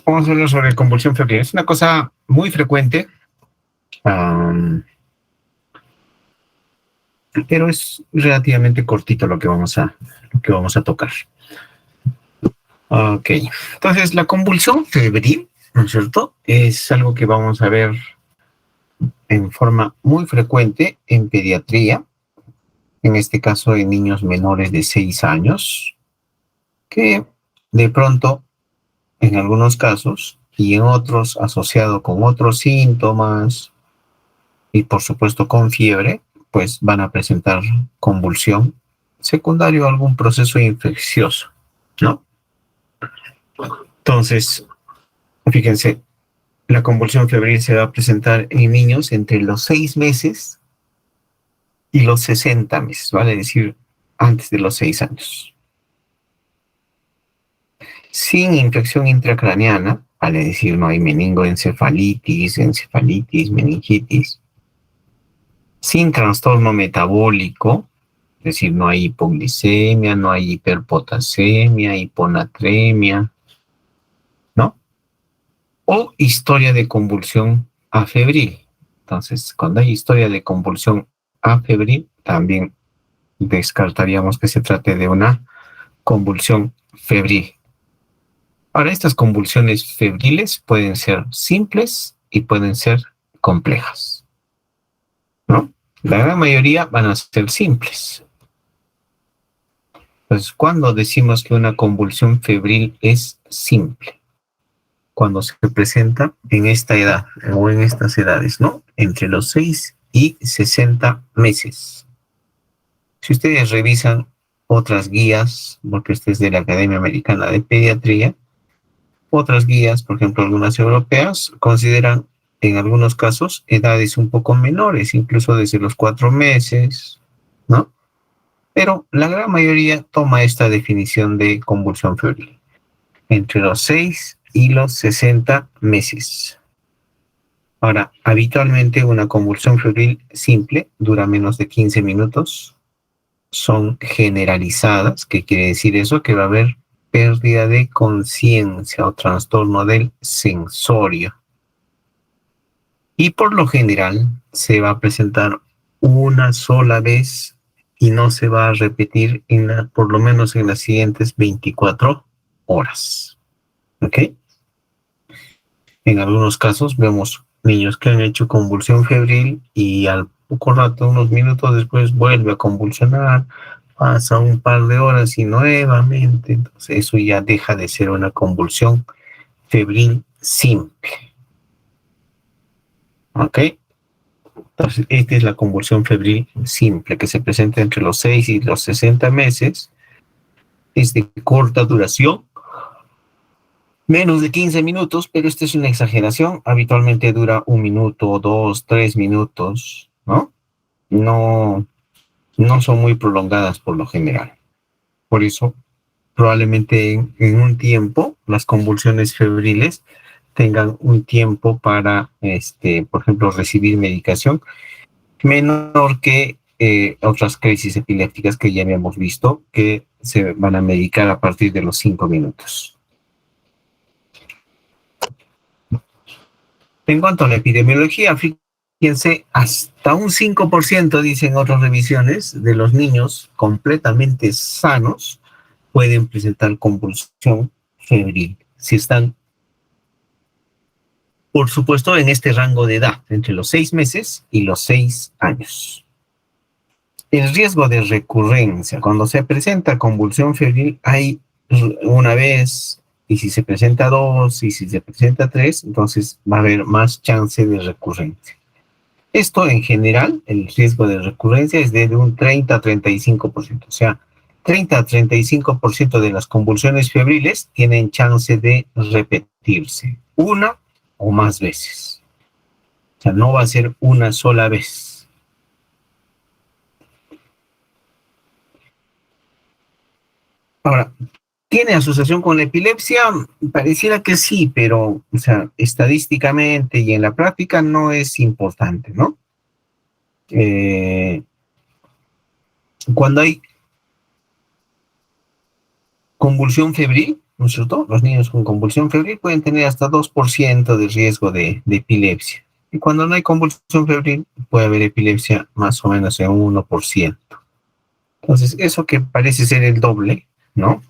Vamos a hablar sobre convulsión febril. Es una cosa muy frecuente, um, pero es relativamente cortito lo que vamos a tocar. Ok, entonces la convulsión febril, ¿no es cierto? Es algo que vamos a ver en forma muy frecuente en pediatría, en este caso en niños menores de 6 años, que de pronto, en algunos casos, y en otros asociado con otros síntomas, y por supuesto con fiebre, pues van a presentar convulsión secundario a algún proceso infeccioso, ¿no? Entonces, fíjense, la convulsión febril se va a presentar en niños entre los 6 meses y los 60 meses, vale decir, antes de los 6 años. Sin infección intracraneana, vale decir, no hay meningoencefalitis, meningitis. Sin trastorno metabólico, es decir, no hay hipoglicemia, no hay hiperpotasemia, hiponatremia, ¿no? O historia de convulsión afebril. Entonces, cuando hay historia de convulsión afebril, también descartaríamos que se trate de una convulsión febril. Ahora, estas convulsiones febriles pueden ser simples y pueden ser complejas, ¿no? La gran mayoría van a ser simples. Entonces, ¿cuándo decimos que una convulsión febril es simple? Cuando se presenta en esta edad o en estas edades, ¿no? Entre los 6 y 60 meses. Si ustedes revisan otras guías, porque este es de la Academia Americana de Pediatría, otras guías, por ejemplo, algunas europeas, consideran en algunos casos edades un poco menores, incluso desde los 4 meses, ¿no? Pero la gran mayoría toma esta definición de convulsión febril, entre los 6 y los 60 meses. Ahora, habitualmente una convulsión febril simple dura menos de 15 minutos, son generalizadas. ¿Qué quiere decir eso? Que va a haber pérdida de conciencia o trastorno del sensorio. Y por lo general se va a presentar una sola vez y no se va a repetir por lo menos en las siguientes 24 horas. ¿Ok? En algunos casos vemos niños que han hecho convulsión febril y al poco rato, unos minutos después, vuelve a convulsionar, pasa un par de horas y nuevamente, entonces eso ya deja de ser una convulsión febril simple. ¿Ok? Entonces, esta es la convulsión febril simple que se presenta entre los 6 y los 60 meses. Es de corta duración, menos de 15 minutos, pero esta es una exageración. Habitualmente dura 1 minuto, 2, 3 minutos, ¿no? No son muy prolongadas por lo general. Por eso, probablemente en un tiempo, las convulsiones febriles tengan un tiempo para, por ejemplo, recibir medicación menor que otras crisis epilépticas que ya habíamos visto, que se van a medicar a partir de los 5 minutos. En cuanto a la epidemiología, fíjense, hasta un 5%, dicen otras revisiones, de los niños completamente sanos pueden presentar convulsión febril, si están, por supuesto, en este rango de edad, entre los 6 meses y los 6 años. El riesgo de recurrencia, cuando se presenta convulsión febril, hay una vez, y si se presenta 2, y si se presenta 3, entonces va a haber más chance de recurrencia. Esto en general, el riesgo de recurrencia es de un 30 a 35%, o sea, 30 a 35% de las convulsiones febriles tienen chance de repetirse una o más veces. O sea, no va a ser una sola vez. Ahora, ¿tiene asociación con la epilepsia? Pareciera que sí, pero, o sea, estadísticamente y en la práctica no es importante, ¿no? Cuando hay convulsión febril, ¿no es cierto? Los niños con convulsión febril pueden tener hasta 2% de riesgo de epilepsia. Y cuando no hay convulsión febril, puede haber epilepsia más o menos en un 1%. Entonces, eso que parece ser el doble, ¿no?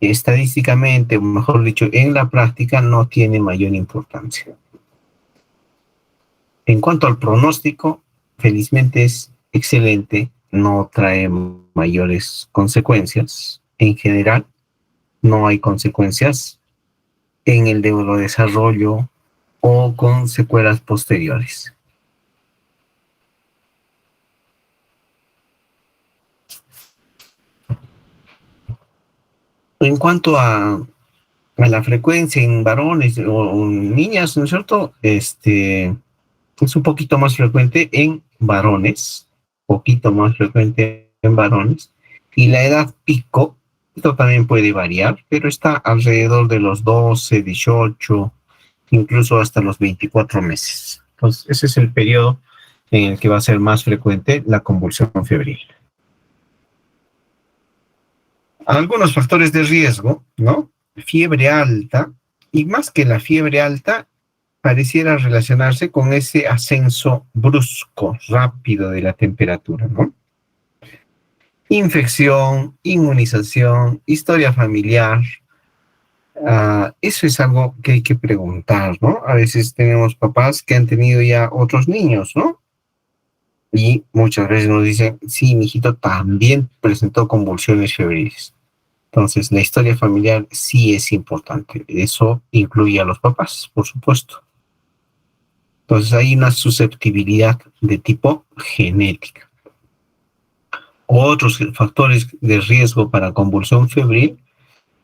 Estadísticamente, o mejor dicho, en la práctica no tiene mayor importancia. En cuanto al pronóstico, felizmente es excelente, no trae mayores consecuencias. En general, no hay consecuencias en el neurodesarrollo o con secuelas posteriores. En cuanto a la frecuencia en varones o niñas, ¿no es cierto? Es un poquito más frecuente en varones, poquito más frecuente en varones, y la edad pico, esto también puede variar, pero está alrededor de los 12, 18, incluso hasta los 24 meses. Entonces, ese es el periodo en el que va a ser más frecuente la convulsión febril. Algunos factores de riesgo, ¿no? Fiebre alta, y más que la fiebre alta, pareciera relacionarse con ese ascenso brusco, rápido de la temperatura, ¿no? Infección, inmunización, historia familiar, eso es algo que hay que preguntar, ¿no? A veces tenemos papás que han tenido ya otros niños, ¿no? Y muchas veces nos dicen, sí, mi hijito también presentó convulsiones febriles. Entonces, la historia familiar sí es importante. Eso incluye a los papás, por supuesto. Entonces, hay una susceptibilidad de tipo genética. Otros factores de riesgo para convulsión febril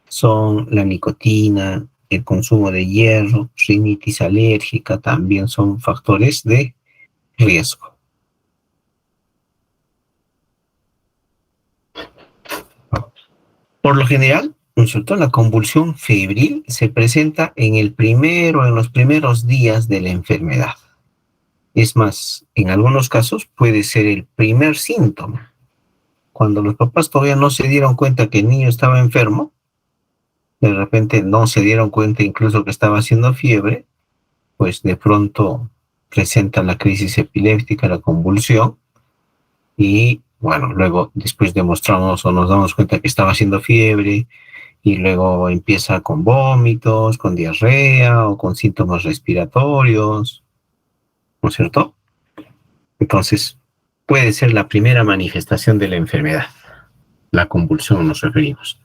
son la nicotina, el consumo de hierro, rinitis alérgica, también son factores de riesgo. Por lo general, ¿no es cierto? La convulsión febril se presenta en los primeros días de la enfermedad. Es más, en algunos casos puede ser el primer síntoma. Cuando los papás todavía no se dieron cuenta que el niño estaba enfermo, de repente no se dieron cuenta incluso que estaba haciendo fiebre, pues de pronto presenta la crisis epiléptica, la convulsión, y bueno, luego después demostramos o nos damos cuenta que estaba haciendo fiebre, y luego empieza con vómitos, con diarrea o con síntomas respiratorios, ¿no es cierto? Entonces, puede ser la primera manifestación de la enfermedad, la convulsión nos referimos.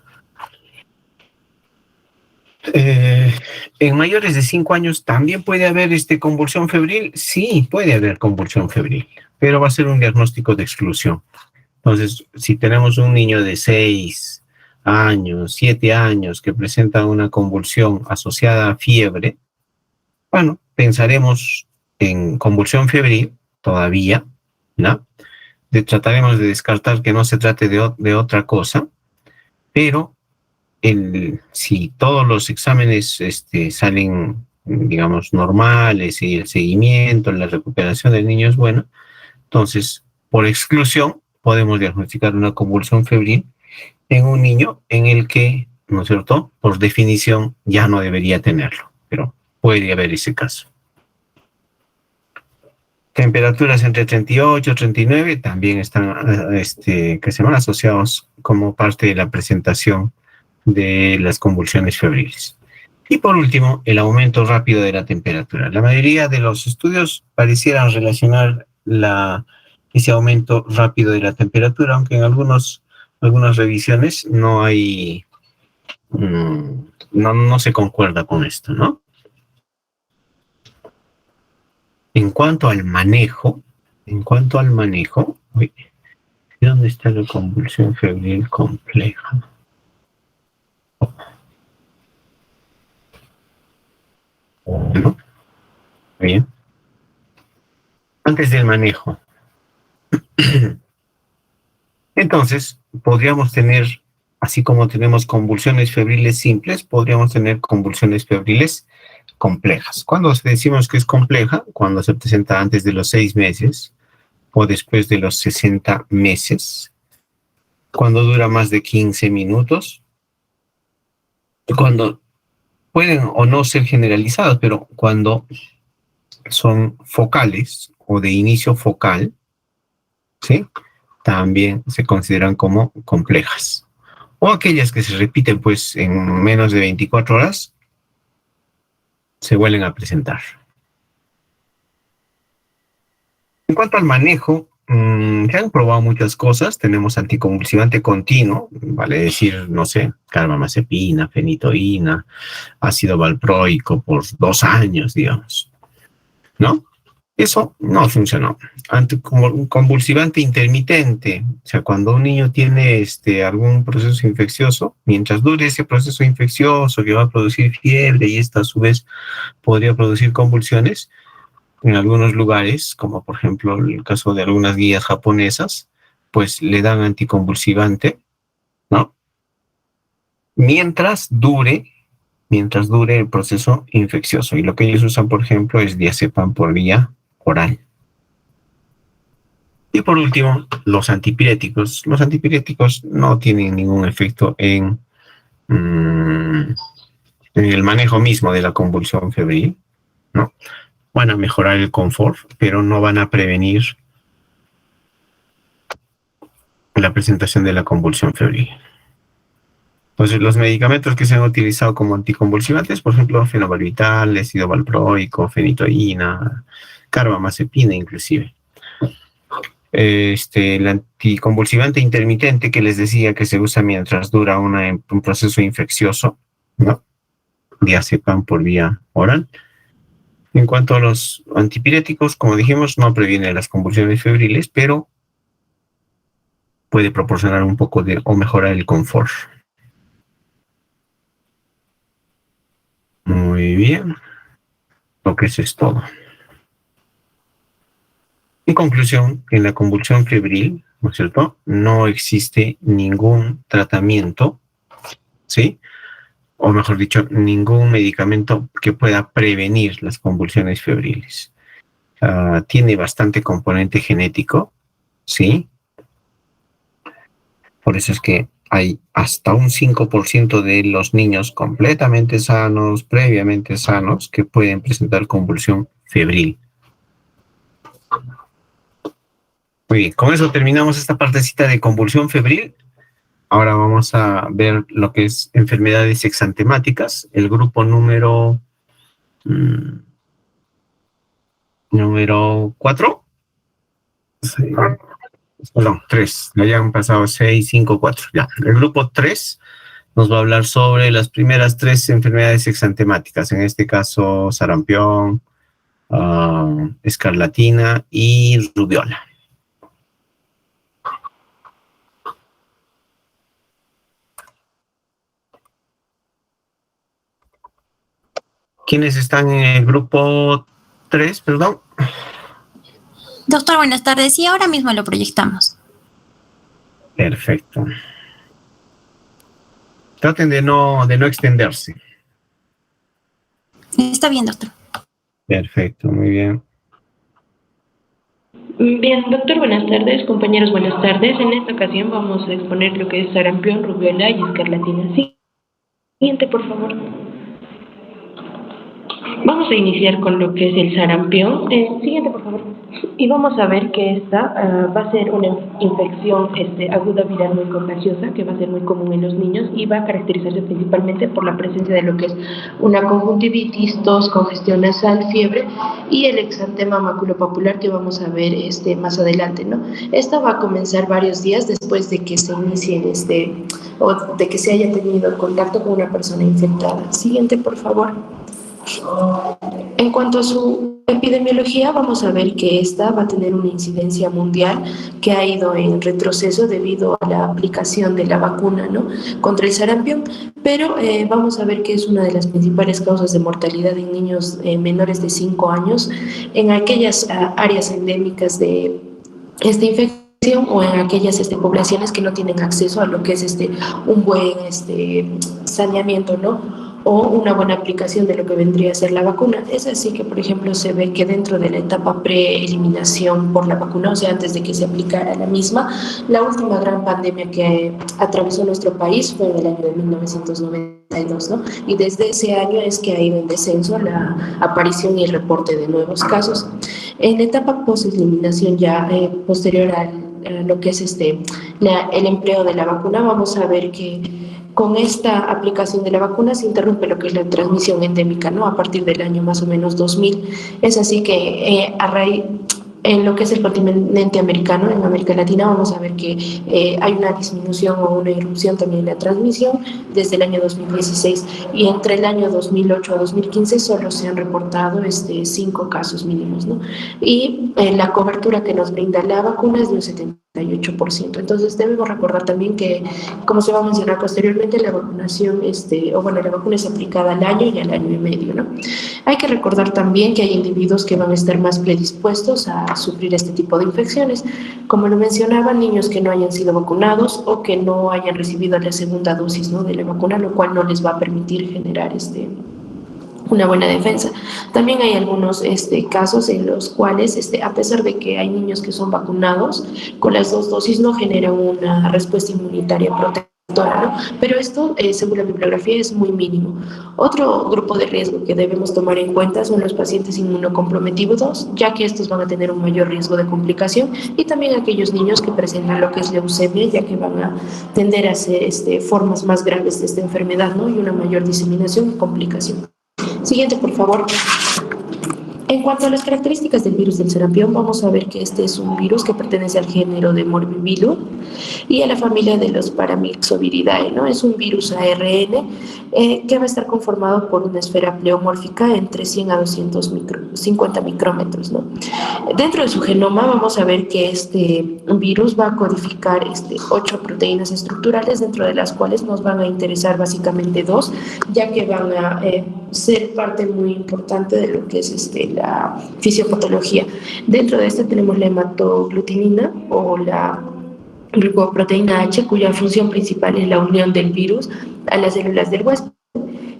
En mayores de 5 años también puede haber convulsión febril. Sí, puede haber convulsión febril, pero va a ser un diagnóstico de exclusión. Entonces, si tenemos un niño de 6 años, 7 años que presenta una convulsión asociada a fiebre, bueno, pensaremos en convulsión febril todavía, ¿no? Trataremos de descartar que no se trate de otra cosa, pero si todos los exámenes salen, digamos, normales y el seguimiento, la recuperación del niño es buena, entonces, por exclusión, podemos diagnosticar una convulsión febril en un niño en el que, ¿no es cierto?, por definición ya no debería tenerlo, pero puede haber ese caso. Temperaturas entre 38 y 39 también están que se van asociados como parte de la presentación de las convulsiones febriles. Y por último, el aumento rápido de la temperatura. La mayoría de los estudios parecieran relacionar ese aumento rápido de la temperatura, aunque en algunas revisiones no hay, no se concuerda con esto, ¿no? En cuanto al manejo, uy, ¿dónde está la convulsión febril compleja? ¿No? Bien. Antes del manejo. Entonces, podríamos tener, así como tenemos convulsiones febriles simples, podríamos tener convulsiones febriles complejas. Cuando decimos que es compleja, cuando se presenta antes de los 6 meses o después de los 60 meses, cuando dura más de 15 minutos, cuando pueden o no ser generalizadas, pero cuando son focales o de inicio focal, ¿sí? También se consideran como complejas. O aquellas que se repiten pues en menos de 24 horas, se vuelven a presentar. En cuanto al manejo, se han probado muchas cosas. Tenemos anticonvulsivante continuo, vale decir, no sé, carbamazepina, fenitoína, ácido valproico por 2 años, digamos, ¿no? Eso no funcionó. Anticonvulsivante intermitente, o sea, cuando un niño tiene algún proceso infeccioso, mientras dure ese proceso infeccioso que va a producir fiebre y esta a su vez podría producir convulsiones, en algunos lugares, como por ejemplo el caso de algunas guías japonesas, pues le dan anticonvulsivante, ¿no? Mientras dure, mientras dure el proceso infeccioso. Y lo que ellos usan, por ejemplo, es diazepam por vía oral. Y por último, los antipiréticos. Los antipiréticos no tienen ningún efecto en el manejo mismo de la convulsión febril, ¿no? Van a mejorar el confort, pero no van a prevenir la presentación de la convulsión febril. Entonces, los medicamentos que se han utilizado como anticonvulsivantes, por ejemplo, fenobarbital, ácido valproico, fenitoína, carbamazepina inclusive. El anticonvulsivante intermitente que les decía que se usa mientras dura un proceso infeccioso, ¿no? Diazepam por vía oral. En cuanto a los antipiréticos, como dijimos, no previene las convulsiones febriles, pero puede proporcionar un poco de o mejorar el confort. Muy bien. Lo que eso es todo. En conclusión, en la convulsión febril, ¿no es cierto? No existe ningún tratamiento, ¿sí? O mejor dicho, ningún medicamento que pueda prevenir las convulsiones febriles. Tiene bastante componente genético, ¿sí? Por eso es que hay hasta un 5% de los niños completamente sanos, previamente sanos, que pueden presentar convulsión febril. Muy bien, con eso terminamos esta partecita de convulsión febril. Ahora vamos a ver lo que es enfermedades exantemáticas, el grupo número 4. Sí. Perdón, 3. Ya han pasado 6, 5, 4. Ya. El grupo 3 nos va a hablar sobre las primeras 3 enfermedades exantemáticas, en este caso sarampión, escarlatina y rubiola. ¿Quiénes están en el grupo 3, perdón? Doctor, buenas tardes. Y ahora mismo lo proyectamos. Perfecto. Traten de no extenderse. Está bien, doctor. Perfecto, muy bien. Bien, doctor, buenas tardes. Compañeros, buenas tardes. En esta ocasión vamos a exponer lo que es sarampión, rubiola y escarlatina. Siguiente, por favor. Vamos a iniciar con lo que es el sarampión. Siguiente, por favor. Y vamos a ver que esta va a ser una infección aguda viral muy contagiosa, que va a ser muy común en los niños y va a caracterizarse principalmente por la presencia de lo que es una conjuntivitis, tos, congestión nasal, fiebre y el exantema maculopapular que vamos a ver más adelante, ¿no? Esta va a comenzar varios días después de que se inicie o de que se haya tenido contacto con una persona infectada. Siguiente, por favor. En cuanto a su epidemiología, vamos a ver que esta va a tener una incidencia mundial que ha ido en retroceso debido a la aplicación de la vacuna, ¿no?, contra el sarampión, pero vamos a ver que es una de las principales causas de mortalidad en niños menores de 5 años en aquellas áreas endémicas de esta infección o en aquellas poblaciones que no tienen acceso a lo que es un buen saneamiento, ¿no?, o una buena aplicación de lo que vendría a ser la vacuna. Es así que, por ejemplo, se ve que dentro de la etapa pre-eliminación por la vacuna, o sea, antes de que se aplicara la misma, la última gran pandemia que atravesó nuestro país fue en el año de 1992, ¿no? Y desde ese año es que ha ido en descenso la aparición y el reporte de nuevos casos. En la etapa post-eliminación ya posterior a lo que es el empleo de la vacuna, vamos a ver que con esta aplicación de la vacuna se interrumpe lo que es la transmisión endémica, ¿no? A partir del año más o menos 2000. Es así que a raíz, en lo que es el continente americano, en América Latina, vamos a ver que hay una disminución o una irrupción también en la transmisión desde el año 2016 y entre el año 2008 a 2015 solo se han reportado 5 casos mínimos, ¿no? Y la cobertura que nos brinda la vacuna es de un 78%. Entonces debemos recordar también que, como se va a mencionar posteriormente, la vacunación, la vacuna es aplicada al año y al año y medio, ¿no? Hay que recordar también que hay individuos que van a estar más predispuestos a sufrir este tipo de infecciones. Como lo mencionaba, niños que no hayan sido vacunados o que no hayan recibido la segunda dosis, ¿no?, de la vacuna, lo cual no les va a permitir generar una buena defensa. También hay algunos casos en los cuales, a pesar de que hay niños que son vacunados, con las 2 dosis no generan una respuesta inmunitaria protectora, ¿no? Pero esto, según la bibliografía, es muy mínimo. Otro grupo de riesgo que debemos tomar en cuenta son los pacientes inmunocomprometidos, ya que estos van a tener un mayor riesgo de complicación, y también aquellos niños que presentan lo que es leucemia, ya que van a tender a ser formas más graves de esta enfermedad, ¿no?, y una mayor diseminación y complicación. Siguiente, por favor. En cuanto a las características del virus del sarampión, vamos a ver que este es un virus que pertenece al género de Morbillium y a la familia de los Paramyxoviridae, ¿no? Es un virus ARN que va a estar conformado por una esfera pleomórfica entre 100 a 250 micrómetros, ¿no? Dentro de su genoma vamos a ver que este virus va a codificar 8 proteínas estructurales, dentro de las cuales nos van a interesar básicamente 2, ya que van a ser parte muy importante de lo que es la fisiopatología. Dentro de esta tenemos la hematoglutinina o la glucoproteína H, cuya función principal es la unión del virus a las células del huésped.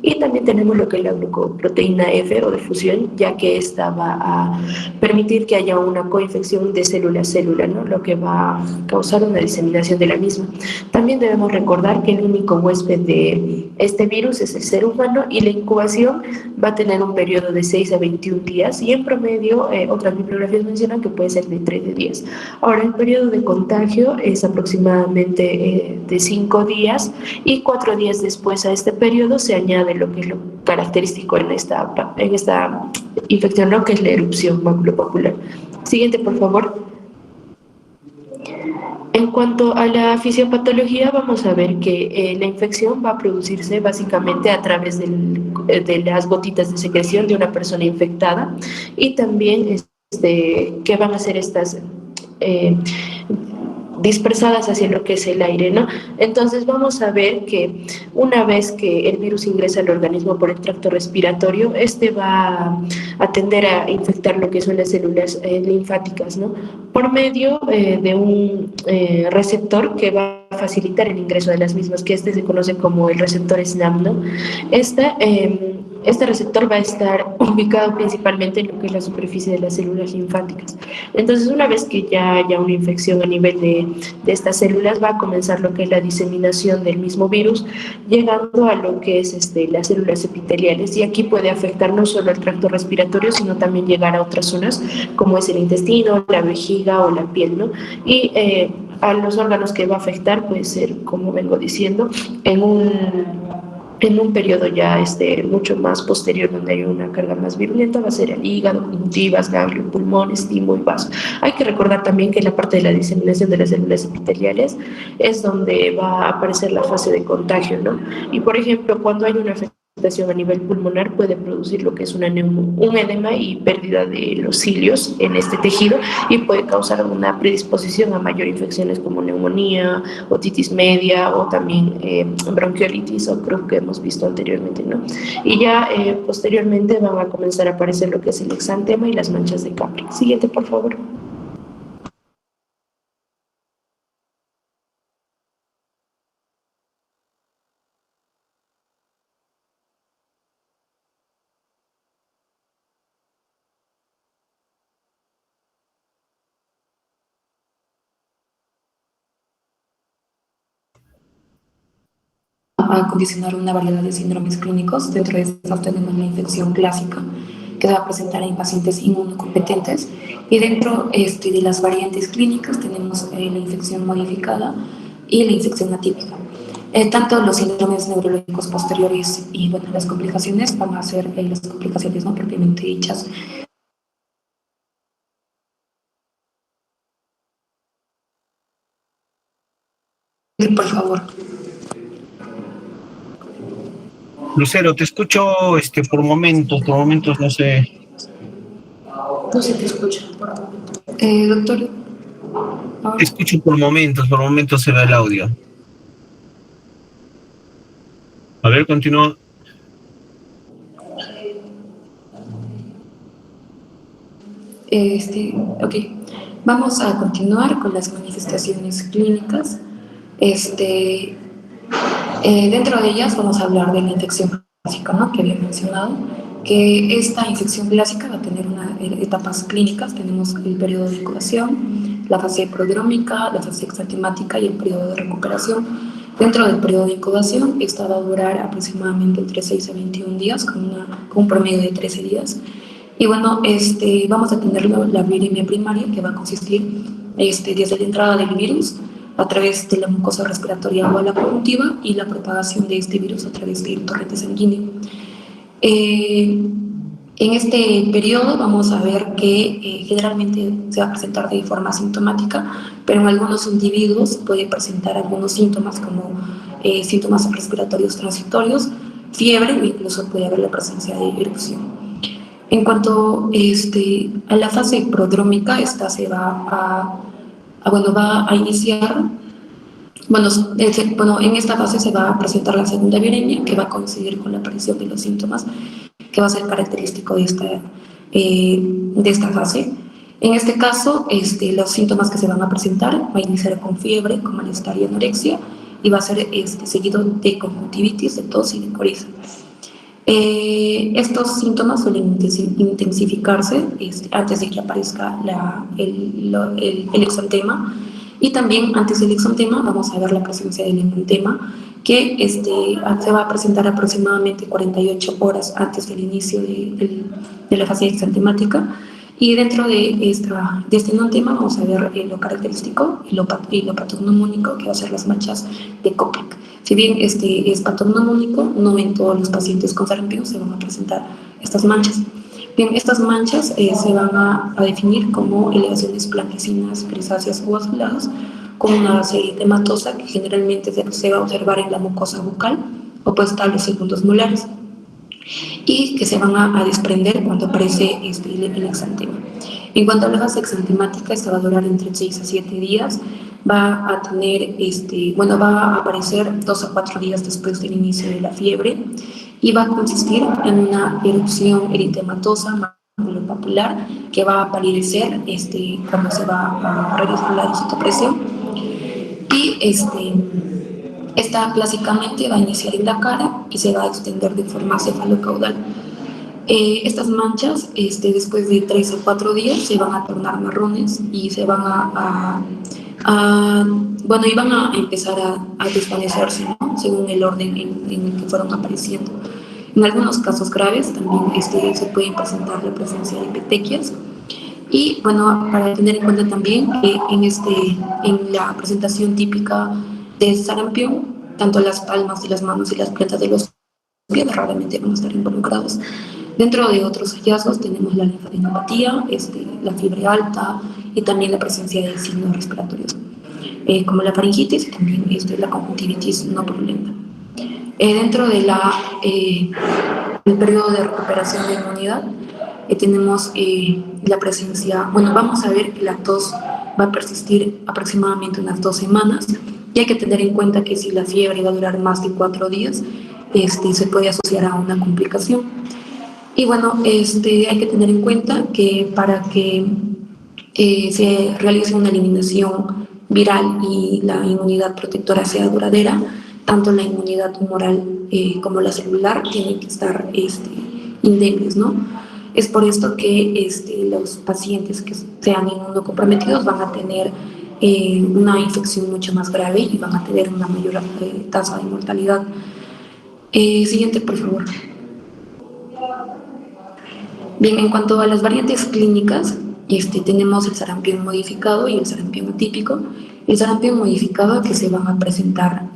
Y también tenemos lo que es la glucoproteína F o de fusión, ya que esta va a permitir que haya una coinfección de célula a célula, ¿no?, lo que va a causar una diseminación de la misma. También debemos recordar que el único huésped de este virus es el ser humano y la incubación va a tener un periodo de 6 a 21 días y en promedio otras bibliografías mencionan que puede ser de 13 días. Ahora, el periodo de contagio es aproximadamente de 5 días y 4 días después a este periodo se añade lo que es lo característico en esta infección, ¿no?, que es la erupción maculopapular. Siguiente, por favor. En cuanto a la fisiopatología, vamos a ver que la infección va a producirse básicamente a través de las gotitas de secreción de una persona infectada y también que van a ser estas dispersadas hacia lo que es el aire, ¿no? Entonces vamos a ver que una vez que el virus ingresa al organismo por el tracto respiratorio, va a tender a infectar lo que son las células linfáticas, ¿no?, por medio de un receptor que va a facilitar el ingreso de las mismas, que se conoce como el receptor SNAP, ¿no? Este receptor va a estar ubicado principalmente en lo que es la superficie de las células linfáticas. Entonces, una vez que ya haya una infección a nivel de estas células, va a comenzar lo que es la diseminación del mismo virus, llegando a lo que es las células epiteliales. Y aquí puede afectar no solo el tracto respiratorio, sino también llegar a otras zonas, como es el intestino, la vejiga o la piel, ¿no? Y a los órganos que va a afectar puede ser, como vengo diciendo, en un periodo ya mucho más posterior, donde hay una carga más virulenta, va a ser el hígado, conjuntivas, ganglio, pulmones, timo y vaso. Hay que recordar también que la parte de la diseminación de las células epiteliales es donde va a aparecer la fase de contagio, ¿no? Y, por ejemplo, cuando hay una afectación a nivel pulmonar, puede producir lo que es un edema y pérdida de los cilios en este tejido y puede causar una predisposición a mayor infecciones como neumonía, otitis media o también bronquiolitis o creo que hemos visto anteriormente, ¿no? Y ya posteriormente van a comenzar a aparecer lo que es el exantema y las manchas de Capri. Siguiente, por favor. a condicionar una variedad de síndromes clínicos. Dentro de estas tenemos la infección clásica, que se va a presentar en pacientes inmunocompetentes, y dentro de las variantes clínicas tenemos la infección modificada y la infección atípica. Tanto los síndromes neurológicos posteriores y bueno, las complicaciones van a ser las complicaciones no propiamente dichas. Por favor. Lucero, te escucho por momentos no sé. No se te escucha. Doctor. Te escucho por momentos se va el audio. A ver, continúa. Ok. Vamos a continuar con las manifestaciones clínicas. Dentro de ellas vamos a hablar de la infección clásica, ¿no? Que había mencionado, que esta infección clásica va a tener etapas clínicas. Tenemos el periodo de incubación, la fase prodrómica, la fase exantemática y el periodo de recuperación. Dentro del periodo de incubación, esta va a durar aproximadamente entre 6 a 21 días, con un promedio de 13 días. Y bueno, vamos a tener la viremia primaria, que va a consistir desde la entrada del virus a través de la mucosa respiratoria o la conjuntiva y la propagación de este virus a través del torrente sanguíneo. En este periodo vamos a ver que generalmente se va a presentar de forma asintomática, pero en algunos individuos puede presentar algunos síntomas como síntomas respiratorios transitorios, fiebre o incluso puede haber la presencia de erupción. En cuanto a la fase prodrómica, esta se va a iniciar, en esta fase se va a presentar la segunda viremia, que va a coincidir con la aparición de los síntomas, que va a ser característico de esta fase. En este caso, los síntomas que se van a presentar va a iniciar con fiebre, con malestar y anorexia, y va a ser seguido de conjuntivitis, de tos y de coriza. Estos síntomas suelen intensificarse antes de que aparezca el exantema, y también antes del exantema vamos a ver la presencia del hematema, que se va a presentar aproximadamente 48 horas antes del inicio de la fase exantemática. Y dentro de este hematema vamos a ver lo característico y lo patognomónico, que va a ser las manchas de Koplik. Si bien es patognomónico, no en todos los pacientes con sarampión se van a presentar estas manchas. Bien, estas manchas se van a definir como elevaciones blanquecinas, grisáceas o azuladas, con una base eritematosa que generalmente se va a observar en la mucosa bucal opuesta a los segundos molares, y que se van a desprender cuando aparece el exantema. En cuanto a la fase exantemática, esta va a durar entre 6 a 7 días, va a tener, va a aparecer 2 a 4 días después del inicio de la fiebre, y va a consistir en una erupción eritematosa maculopapular que va a palidecer cuando se va a realizar la histopresión, y esta clásicamente va a iniciar en la cara y se va a extender de forma cefalocaudal. Estas manchas, después de 3 a 4 días, se van a tornar marrones y se van van a empezar a desvanecerse, ¿no? Según el orden en el que fueron apareciendo. En algunos casos graves también se puede presentar la presencia de petequias. Y bueno, para tener en cuenta también que en la presentación típica de sarampión, tanto las palmas de las manos y las plantas de los pies raramente van a estar involucrados. Dentro de otros hallazgos tenemos la linfadenopatía, la fiebre alta y también la presencia de signos respiratorios, como la faringitis y también la conjuntivitis no purulenta. Dentro de el periodo de recuperación de inmunidad, tenemos la presencia, vamos a ver que la tos va a persistir aproximadamente unas 2 semanas, y hay que tener en cuenta que si la fiebre va a durar más de 4 días, se puede asociar a una complicación. Y bueno, hay que tener en cuenta que para que se realice una eliminación viral y la inmunidad protectora sea duradera, tanto la inmunidad tumoral como la celular tienen que estar indemnes, ¿no? Es por esto que los pacientes que sean inmunocomprometidos van a tener una infección mucho más grave y van a tener una mayor tasa de mortalidad. Siguiente, por favor. Bien, en cuanto a las variantes clínicas, tenemos el sarampión modificado y el sarampión atípico. El sarampión modificado que se van a presentar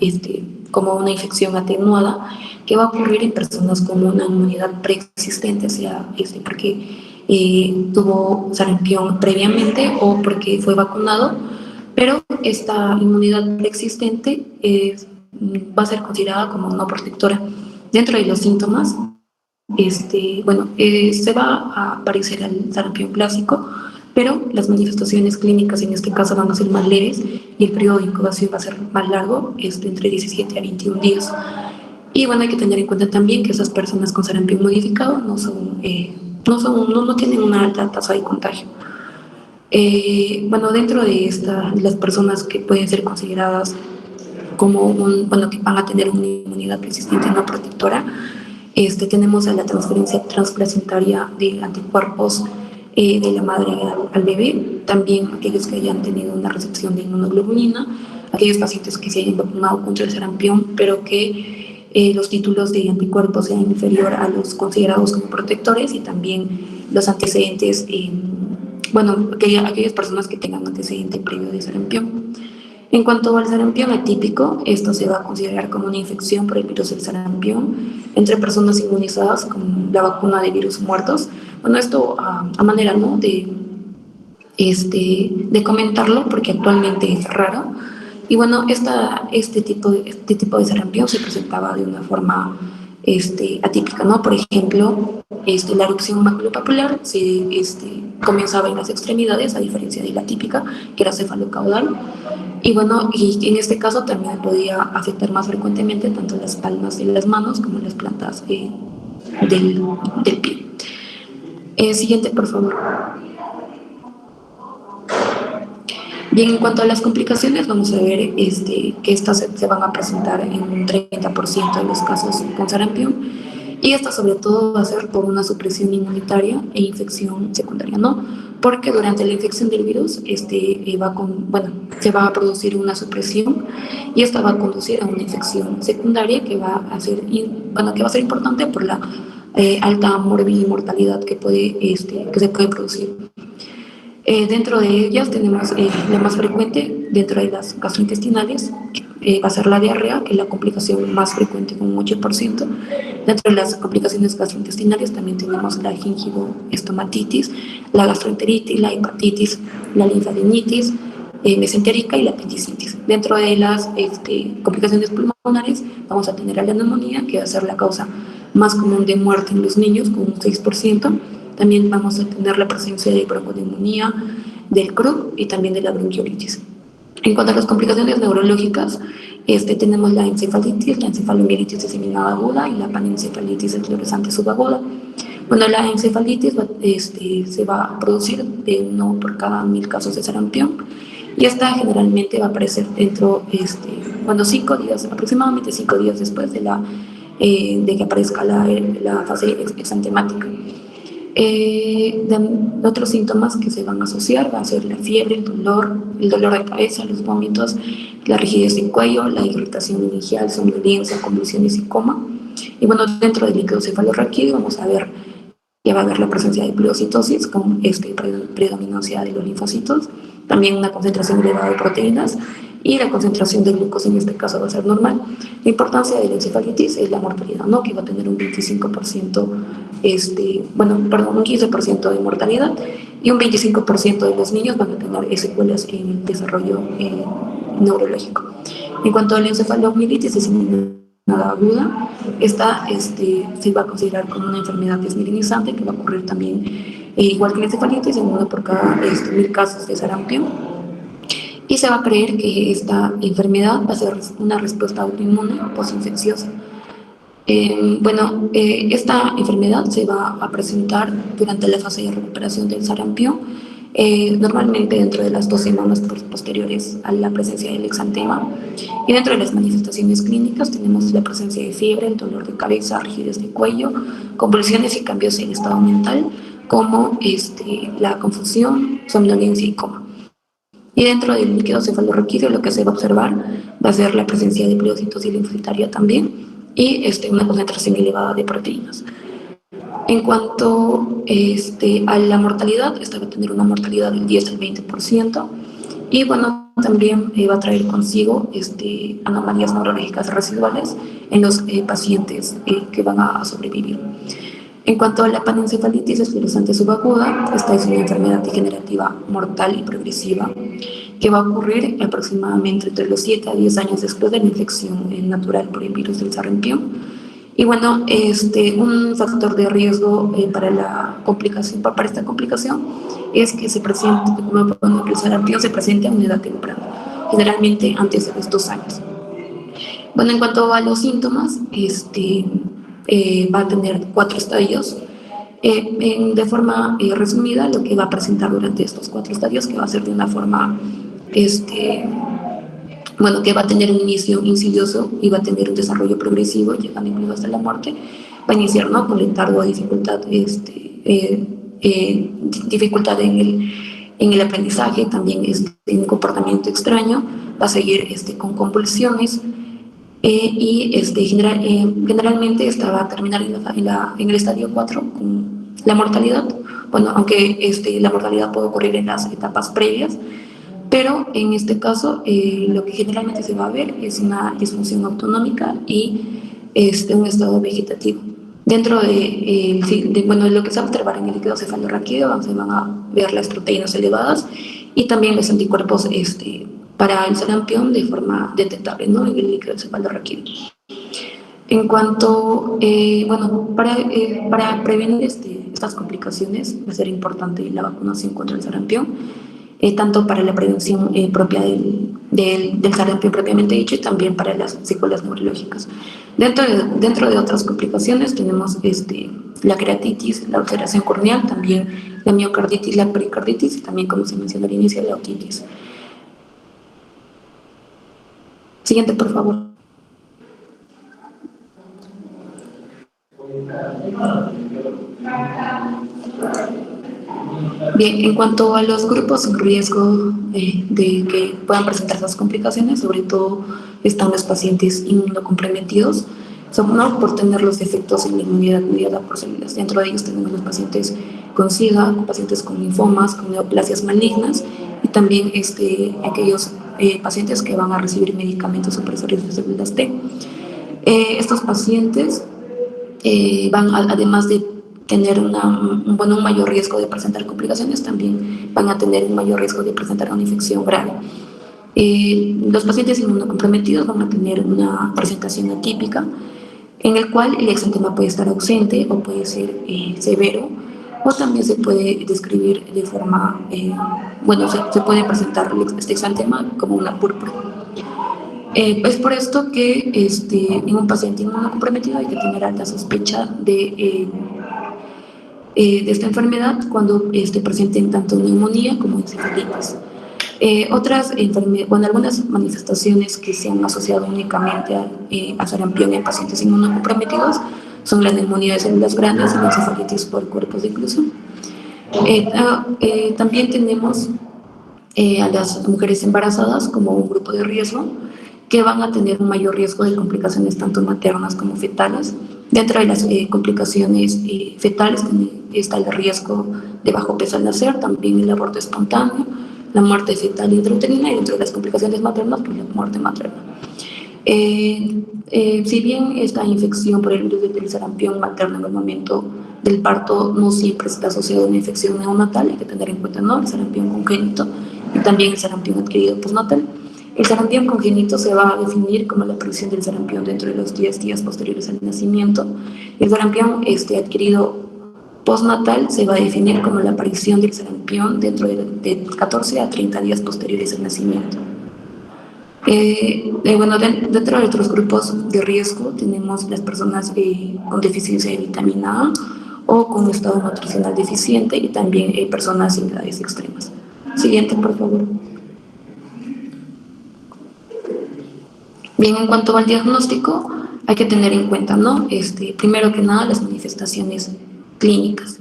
como una infección atenuada que va a ocurrir en personas con una inmunidad preexistente, o sea, porque tuvo sarampión previamente o porque fue vacunado, pero esta inmunidad preexistente va a ser considerada como no protectora. Dentro de los síntomas, se va a aparecer el sarampión clásico, pero las manifestaciones clínicas en este caso van a ser más leves y el periodo de incubación va a ser más largo, entre 17 a 21 días. Y bueno, hay que tener en cuenta también que esas personas con sarampión modificado no tienen una alta tasa de contagio. Dentro de las personas que pueden ser consideradas como que van a tener una inmunidad persistente no protectora, tenemos a la transferencia transplacentaria de anticuerpos de la madre al bebé, también aquellos que hayan tenido una recepción de inmunoglobulina, aquellos pacientes que se hayan vacunado contra el sarampión, pero que los títulos de anticuerpos sean inferior a los considerados como protectores, y también los antecedentes, aquellas personas que tengan antecedente previo de sarampión. En cuanto al sarampión atípico, esto se va a considerar como una infección por el virus del sarampión entre personas inmunizadas con la vacuna de virus muertos. Esto a manera, ¿no?, de comentarlo, porque actualmente es raro. Y este tipo de sarampión se presentaba de una forma atípica, ¿no? Por ejemplo, la erupción maculopapular comenzaba en las extremidades, a diferencia de la típica, que era cefalocaudal. Y en este caso también podía afectar más frecuentemente tanto las palmas de las manos como las plantas del pie. Siguiente, por favor. Bien, en cuanto a las complicaciones, vamos a ver que estas se van a presentar en un 30% de los casos con sarampión, y esta sobre todo va a ser por una supresión inmunitaria e infección secundaria, ¿no? Porque durante la infección del virus se va a producir una supresión, y esta va a conducir a una infección secundaria que va a ser importante por la alta mortalidad que se puede producir. Dentro de ellas tenemos la más frecuente dentro de las gastrointestinales, va a ser la diarrea, que es la complicación más frecuente con un 8%. Dentro de las complicaciones gastrointestinales también tenemos la gingivoestomatitis, la gastroenteritis, la hepatitis, la linfadenitis mesentérica y la apendicitis. Dentro de las complicaciones pulmonares vamos a tener la neumonía, que va a ser la causa más común de muerte en los niños, con un 6%. También vamos a tener la presencia de bronconeumonía, del croup y también de la bronquiolitis. En cuanto a las complicaciones neurológicas, tenemos la encefalitis, la encefalomielitis diseminada aguda y la panencefalitis esclerosante subaguda. La encefalitis se va a producir de 1 por cada 1000 casos de sarampión, y esta generalmente va a aparecer aproximadamente 5 días después de que aparezca la fase exantemática. Otros síntomas que se van a asociar va a ser la fiebre, el dolor de cabeza, los vómitos, la rigidez del cuello, la irritación meningial, somnolencia, convulsiones y coma. Y dentro del líquido cefalorraquídeo ya va a haber la presencia de pleocitosis con predominancia de los linfocitos, también una concentración elevada de proteínas, y la concentración de glucosa en este caso va a ser normal. La importancia de la encefalitis es la mortalidad, ¿no?, que va a tener un 25%, un 15% de mortalidad, y un 25% de los niños van a tener secuelas en el desarrollo neurológico. En cuanto a la encefalomielitis diseminada aguda, esta se va a considerar como una enfermedad desmielinizante que va a ocurrir también, igual que la encefalitis, en 1 por cada 1000 casos de sarampión. Y se va a creer que esta enfermedad va a ser una respuesta autoinmune postinfecciosa. Esta enfermedad se va a presentar durante la fase de recuperación del sarampión, normalmente dentro de las 2 semanas posteriores a la presencia del exantema. Y dentro de las manifestaciones clínicas tenemos la presencia de fiebre, el dolor de cabeza, rigidez de cuello, convulsiones y cambios en estado mental, como la confusión, somnolencia y coma. Y dentro del líquido cefalorraquídeo lo que se va a observar va a ser la presencia de pleocitosis linfocitaria también, y una concentración elevada de proteínas. En cuanto a la mortalidad, esta va a tener una mortalidad del 10 al 20%, y bueno, también va a traer consigo anomalías neurológicas residuales en los pacientes que van a sobrevivir. En cuanto a la panencefalitis esclerosante subaguda, esta es una enfermedad degenerativa mortal y progresiva que va a ocurrir aproximadamente entre los 7 a 10 años después de la infección natural por el virus del sarampión. Y bueno, un factor de riesgo para esta complicación es que se presente, cuando el sarampión se presente a una edad temprana, generalmente antes de los 2 años. Bueno, en cuanto a los síntomas, va a tener 4 estadios. De forma resumida, lo que va a presentar durante estos 4 estadios, que va a ser de una forma, que va a tener un inicio insidioso y va a tener un desarrollo progresivo, llegando incluso hasta la muerte. Va a iniciar, ¿no?, con letargo, dificultad, dificultad en el aprendizaje, también en un comportamiento extraño, va a seguir con convulsiones, y generalmente esta va a terminar en el estadio 4 con la mortalidad. Bueno, aunque la mortalidad puede ocurrir en las etapas previas, pero en este caso lo que generalmente se va a ver es una disfunción autonómica y un estado vegetativo. Dentro de lo que se va a observar en el líquido cefalorraquídeo, se van a ver las proteínas elevadas y también los anticuerpos para el sarampión de forma detectable, ¿no?, en el líquido cefalorraquídeo. En cuanto, para prevenir estas complicaciones va a ser importante la vacunación contra el sarampión, tanto para la prevención propia del sarampión propiamente dicho, y también para las secuelas neurológicas. Dentro de otras complicaciones tenemos la queratitis, la ulceración corneal, también la miocarditis, la pericarditis, y también, como se mencionó al inicio, la otitis. Siguiente, por favor. Bien, en cuanto a los grupos en riesgo de que puedan presentar esas complicaciones, sobre todo están los pacientes inmunocomprometidos, ¿no?, por tener los defectos en la inmunidad mediada por células. Dentro de ellos tenemos los pacientes con SIDA, con pacientes con linfomas, con neoplasias malignas, y también aquellos pacientes que van a recibir medicamentos supresores de células T. Estos pacientes van, además de tener un mayor riesgo de presentar complicaciones, también van a tener un mayor riesgo de presentar una infección grave. Los pacientes inmunocomprometidos van a tener una presentación atípica, en el cual el exantema puede estar ausente o puede ser severo, o también se puede describir de forma, se puede presentar este exantema como una púrpura. Es por esto que en un paciente inmunocomprometido hay que tener alta sospecha de esta enfermedad cuando presenten tanto neumonía como encefalitis. Algunas manifestaciones que se han asociado únicamente a sarampión en pacientes inmunocomprometidos son la neumonía de células grandes y la encefalitis por cuerpos de inclusión. También tenemos a las mujeres embarazadas como un grupo de riesgo, que van a tener un mayor riesgo de complicaciones tanto maternas como fetales. Dentro de las complicaciones fetales está el riesgo de bajo peso al nacer, también el aborto espontáneo, la muerte fetal intrauterina, y dentro de las complicaciones maternas, pues la muerte materna. Si bien esta infección por el virus del sarampión materno en el momento del parto no siempre está asociada a una infección neonatal, hay que tener en cuenta, ¿no?, el sarampión congénito y también el sarampión adquirido postnatal. El sarampión congénito se va a definir como la aparición del sarampión dentro de los 10 días posteriores al nacimiento. El sarampión adquirido postnatal se va a definir como la aparición del sarampión dentro de 14 a 30 días posteriores al nacimiento. Dentro de otros grupos de riesgo tenemos las personas con deficiencia de vitamina A o con un estado nutricional deficiente, y también personas sin edades extremas. Siguiente, por favor. Bien, en cuanto al diagnóstico, hay que tener en cuenta, ¿no?, primero que nada, las manifestaciones clínicas.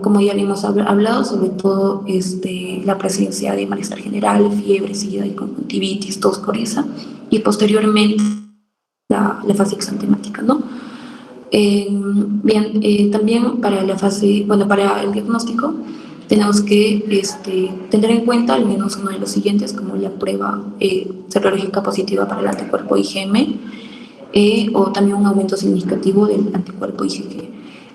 Como ya habíamos hablado, sobre todo la presencia de malestar general, fiebre, sida y conjuntivitis, tos, coriza, y posteriormente la fase exantemática, ¿no? También para la fase, bueno, para el diagnóstico tenemos que tener en cuenta al menos uno de los siguientes, como la prueba serológica positiva para el anticuerpo IgM, o también un aumento significativo del anticuerpo IgG.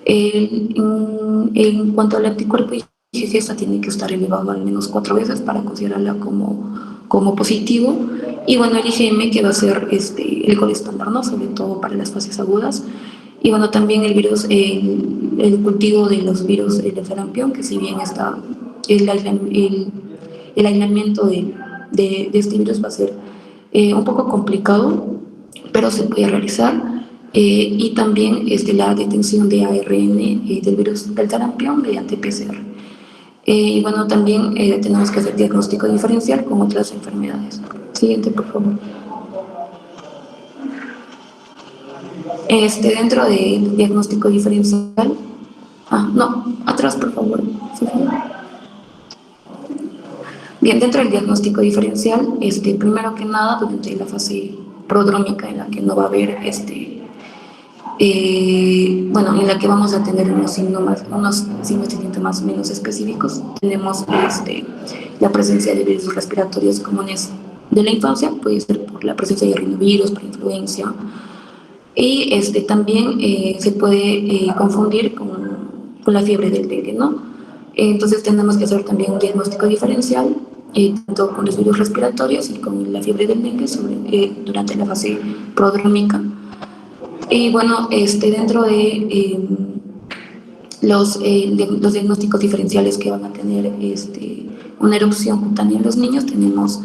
En cuanto al anticuerpo IgG, esta tiene que estar elevado al menos 4 veces para considerarla como positivo. Y bueno, el IgM, que va a ser el gol estándar, ¿no? Sobre todo para las fases agudas. Y bueno, también el virus, el cultivo de los virus del sarampión, que si bien está el aislamiento de este virus va a ser un poco complicado, pero se puede realizar. Y también la detención de ARN del virus del sarampión mediante PCR. Y bueno, también tenemos que hacer diagnóstico diferencial con otras enfermedades. Siguiente, por favor. Dentro del diagnóstico diferencial, atrás, por favor. Bien, dentro del diagnóstico diferencial, primero que nada, durante la fase prodrómica, en la que no va a haber, en la que vamos a tener unos signos y síntomas menos específicos, tenemos la presencia de virus respiratorios comunes de la infancia, puede ser por la presencia de rinovirus, por influencia, y también se puede confundir con la fiebre del dengue, ¿no? Entonces tenemos que hacer también un diagnóstico diferencial, tanto con los virus respiratorios y con la fiebre del dengue durante la fase prodrómica. Y bueno, dentro de los diagnósticos diferenciales que van a tener una erupción cutánea en los niños, tenemos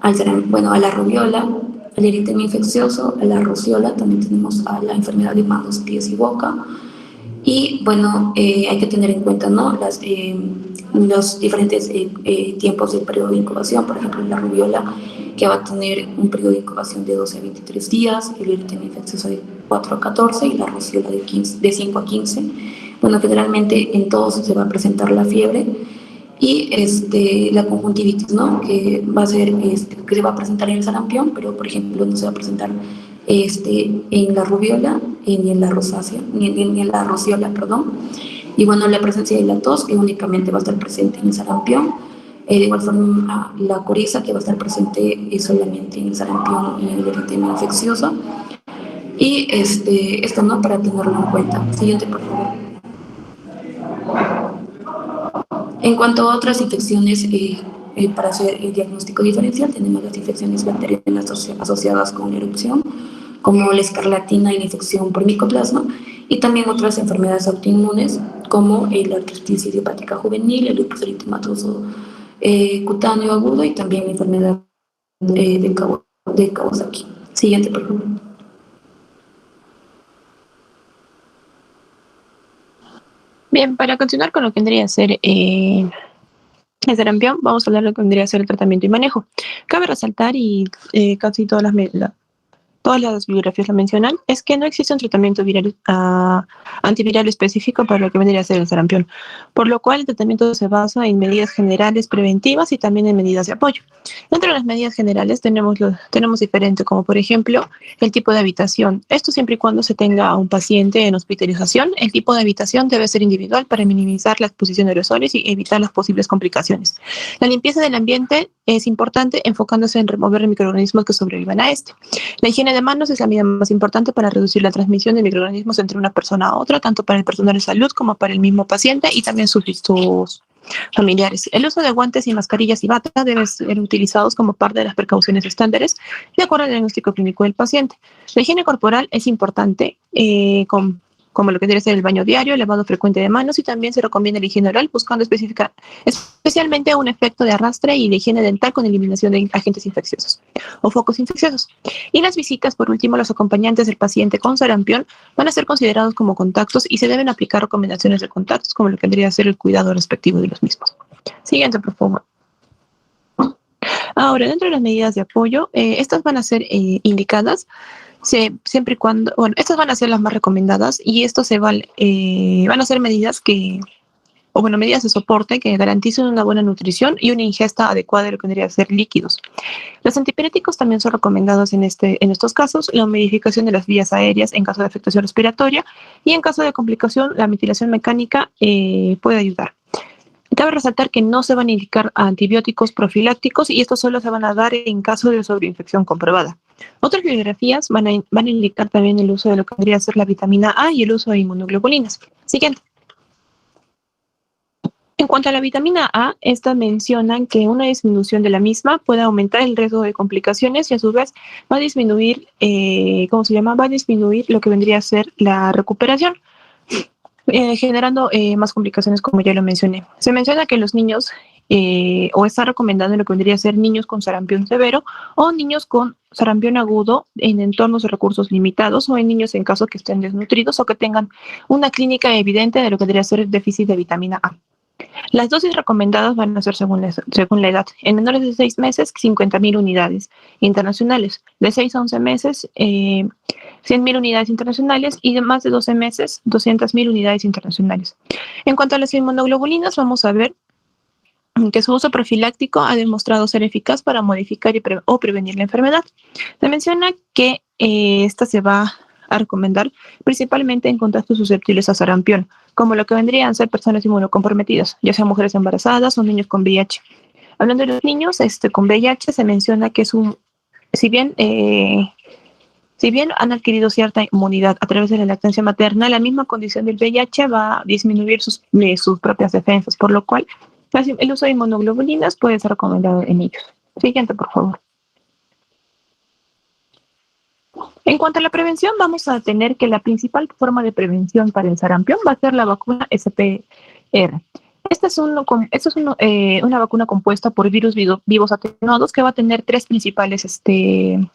a la rubiola, al eritema infeccioso, a la rociola, también tenemos a la enfermedad de manos, pies y boca. Y bueno, hay que tener en cuenta, ¿no?, los diferentes tiempos del periodo de incubación. Por ejemplo, la rubiola, que va a tener un periodo de incubación de 12 a 23 días, el eritema infeccioso de 4 a 14 y la rociola de 5 a 15. Bueno, generalmente en todos se va a presentar la fiebre y la conjuntivitis, ¿no?, que va a ser, que se va a presentar en el sarampión, pero por ejemplo no se va a presentar en la rubiola ni en la rosácea, ni en la rociola, perdón. Y bueno, la presencia de la tos, que únicamente va a estar presente en el sarampión. De igual forma, la coriza, que va a estar presente solamente en el sarampión y en el eritema infeccioso. Y esto, ¿no?, para tenerlo en cuenta. Siguiente, por favor. En cuanto a otras infecciones, para hacer el diagnóstico diferencial, tenemos las infecciones bacterianas asociadas con la erupción, como la escarlatina y la infección por micoplasma, y también otras enfermedades autoinmunes, como la artritis idiopática juvenil, el lupus eritematoso cutáneo agudo y también la enfermedad de Kawasaki. Siguiente, por favor. Bien, para continuar con lo que vendría a ser el sarampión, vamos a hablar de lo que vendría a ser el tratamiento y manejo. Cabe resaltar, y casi todas las bibliografías lo mencionan, es que no existe un tratamiento antiviral específico para lo que vendría a ser el sarampión, por lo cual el tratamiento se basa en medidas generales preventivas y también en medidas de apoyo. Dentro de las medidas generales tenemos diferentes, como por ejemplo el tipo de habitación. Esto siempre y cuando se tenga a un paciente en hospitalización. El tipo de habitación debe ser individual para minimizar la exposición de aerosoles y evitar las posibles complicaciones. La limpieza del ambiente es importante, enfocándose en remover microorganismos que sobrevivan a este. La higiene de manos es la medida más importante para reducir la transmisión de microorganismos entre una persona a otra, tanto para el personal de salud como para el mismo paciente y también sus familiares. El uso de guantes y mascarillas y bata deben ser utilizados como parte de las precauciones estándares de acuerdo al diagnóstico clínico del paciente. La higiene corporal es importante, como lo que debe ser el baño diario, el lavado frecuente de manos, y también se recomienda la higiene oral, buscando especialmente un efecto de arrastre, y la higiene dental con eliminación de agentes infecciosos o focos infecciosos. Y las visitas, por último, los acompañantes del paciente con sarampión van a ser considerados como contactos y se deben aplicar recomendaciones de contactos, como lo que vendría a ser el cuidado respectivo de los mismos. Siguiente, por favor. Ahora, dentro de las medidas de apoyo, estas van a ser indicadas siempre y cuando, estas van a ser las más recomendadas, y estos van a ser medidas que o bueno, medidas de soporte que garanticen una buena nutrición y una ingesta adecuada de lo que vendría a ser líquidos. Los antipiréticos también son recomendados en estos casos, la humidificación de las vías aéreas en caso de afectación respiratoria y en caso de complicación, la ventilación mecánica puede ayudar. Cabe resaltar que no se van a indicar antibióticos profilácticos y estos solo se van a dar en caso de sobreinfección comprobada. Otras bibliografías van a indicar también el uso de lo que podría ser la vitamina A y el uso de inmunoglobulinas. Siguiente. En cuanto a la vitamina A, estas mencionan que una disminución de la misma puede aumentar el riesgo de complicaciones y a su vez va a disminuir, Va a disminuir lo que vendría a ser la recuperación, generando más complicaciones, como ya lo mencioné. Se menciona que los niños, o está recomendado lo que vendría a ser niños con sarampión severo o niños con sarampión agudo en entornos de recursos limitados o en niños en caso que estén desnutridos o que tengan una clínica evidente de lo que vendría a ser déficit de vitamina A. Las dosis recomendadas van a ser según la edad. En menores de 6 meses, 50.000 unidades internacionales. De 6 a 11 meses, 100.000 unidades internacionales y de más de 12 meses, 200.000 unidades internacionales. En cuanto a las inmunoglobulinas, vamos a ver que su uso profiláctico ha demostrado ser eficaz para modificar o prevenir la enfermedad. Se menciona que esta se va a recomendar principalmente en contactos susceptibles a sarampión, como lo que vendrían a ser personas inmunocomprometidas, ya sean mujeres embarazadas o niños con VIH. Hablando de los niños con VIH, se menciona que si bien han adquirido cierta inmunidad a través de la lactancia materna, la misma condición del VIH va a disminuir sus propias defensas, por lo cual el uso de inmunoglobulinas puede ser recomendado en ellos. Siguiente, por favor. En cuanto a la prevención, vamos a tener que la principal forma de prevención para el sarampión va a ser la vacuna SPR. Esta es una vacuna compuesta por virus vivos atenuados que va a tener 3 principales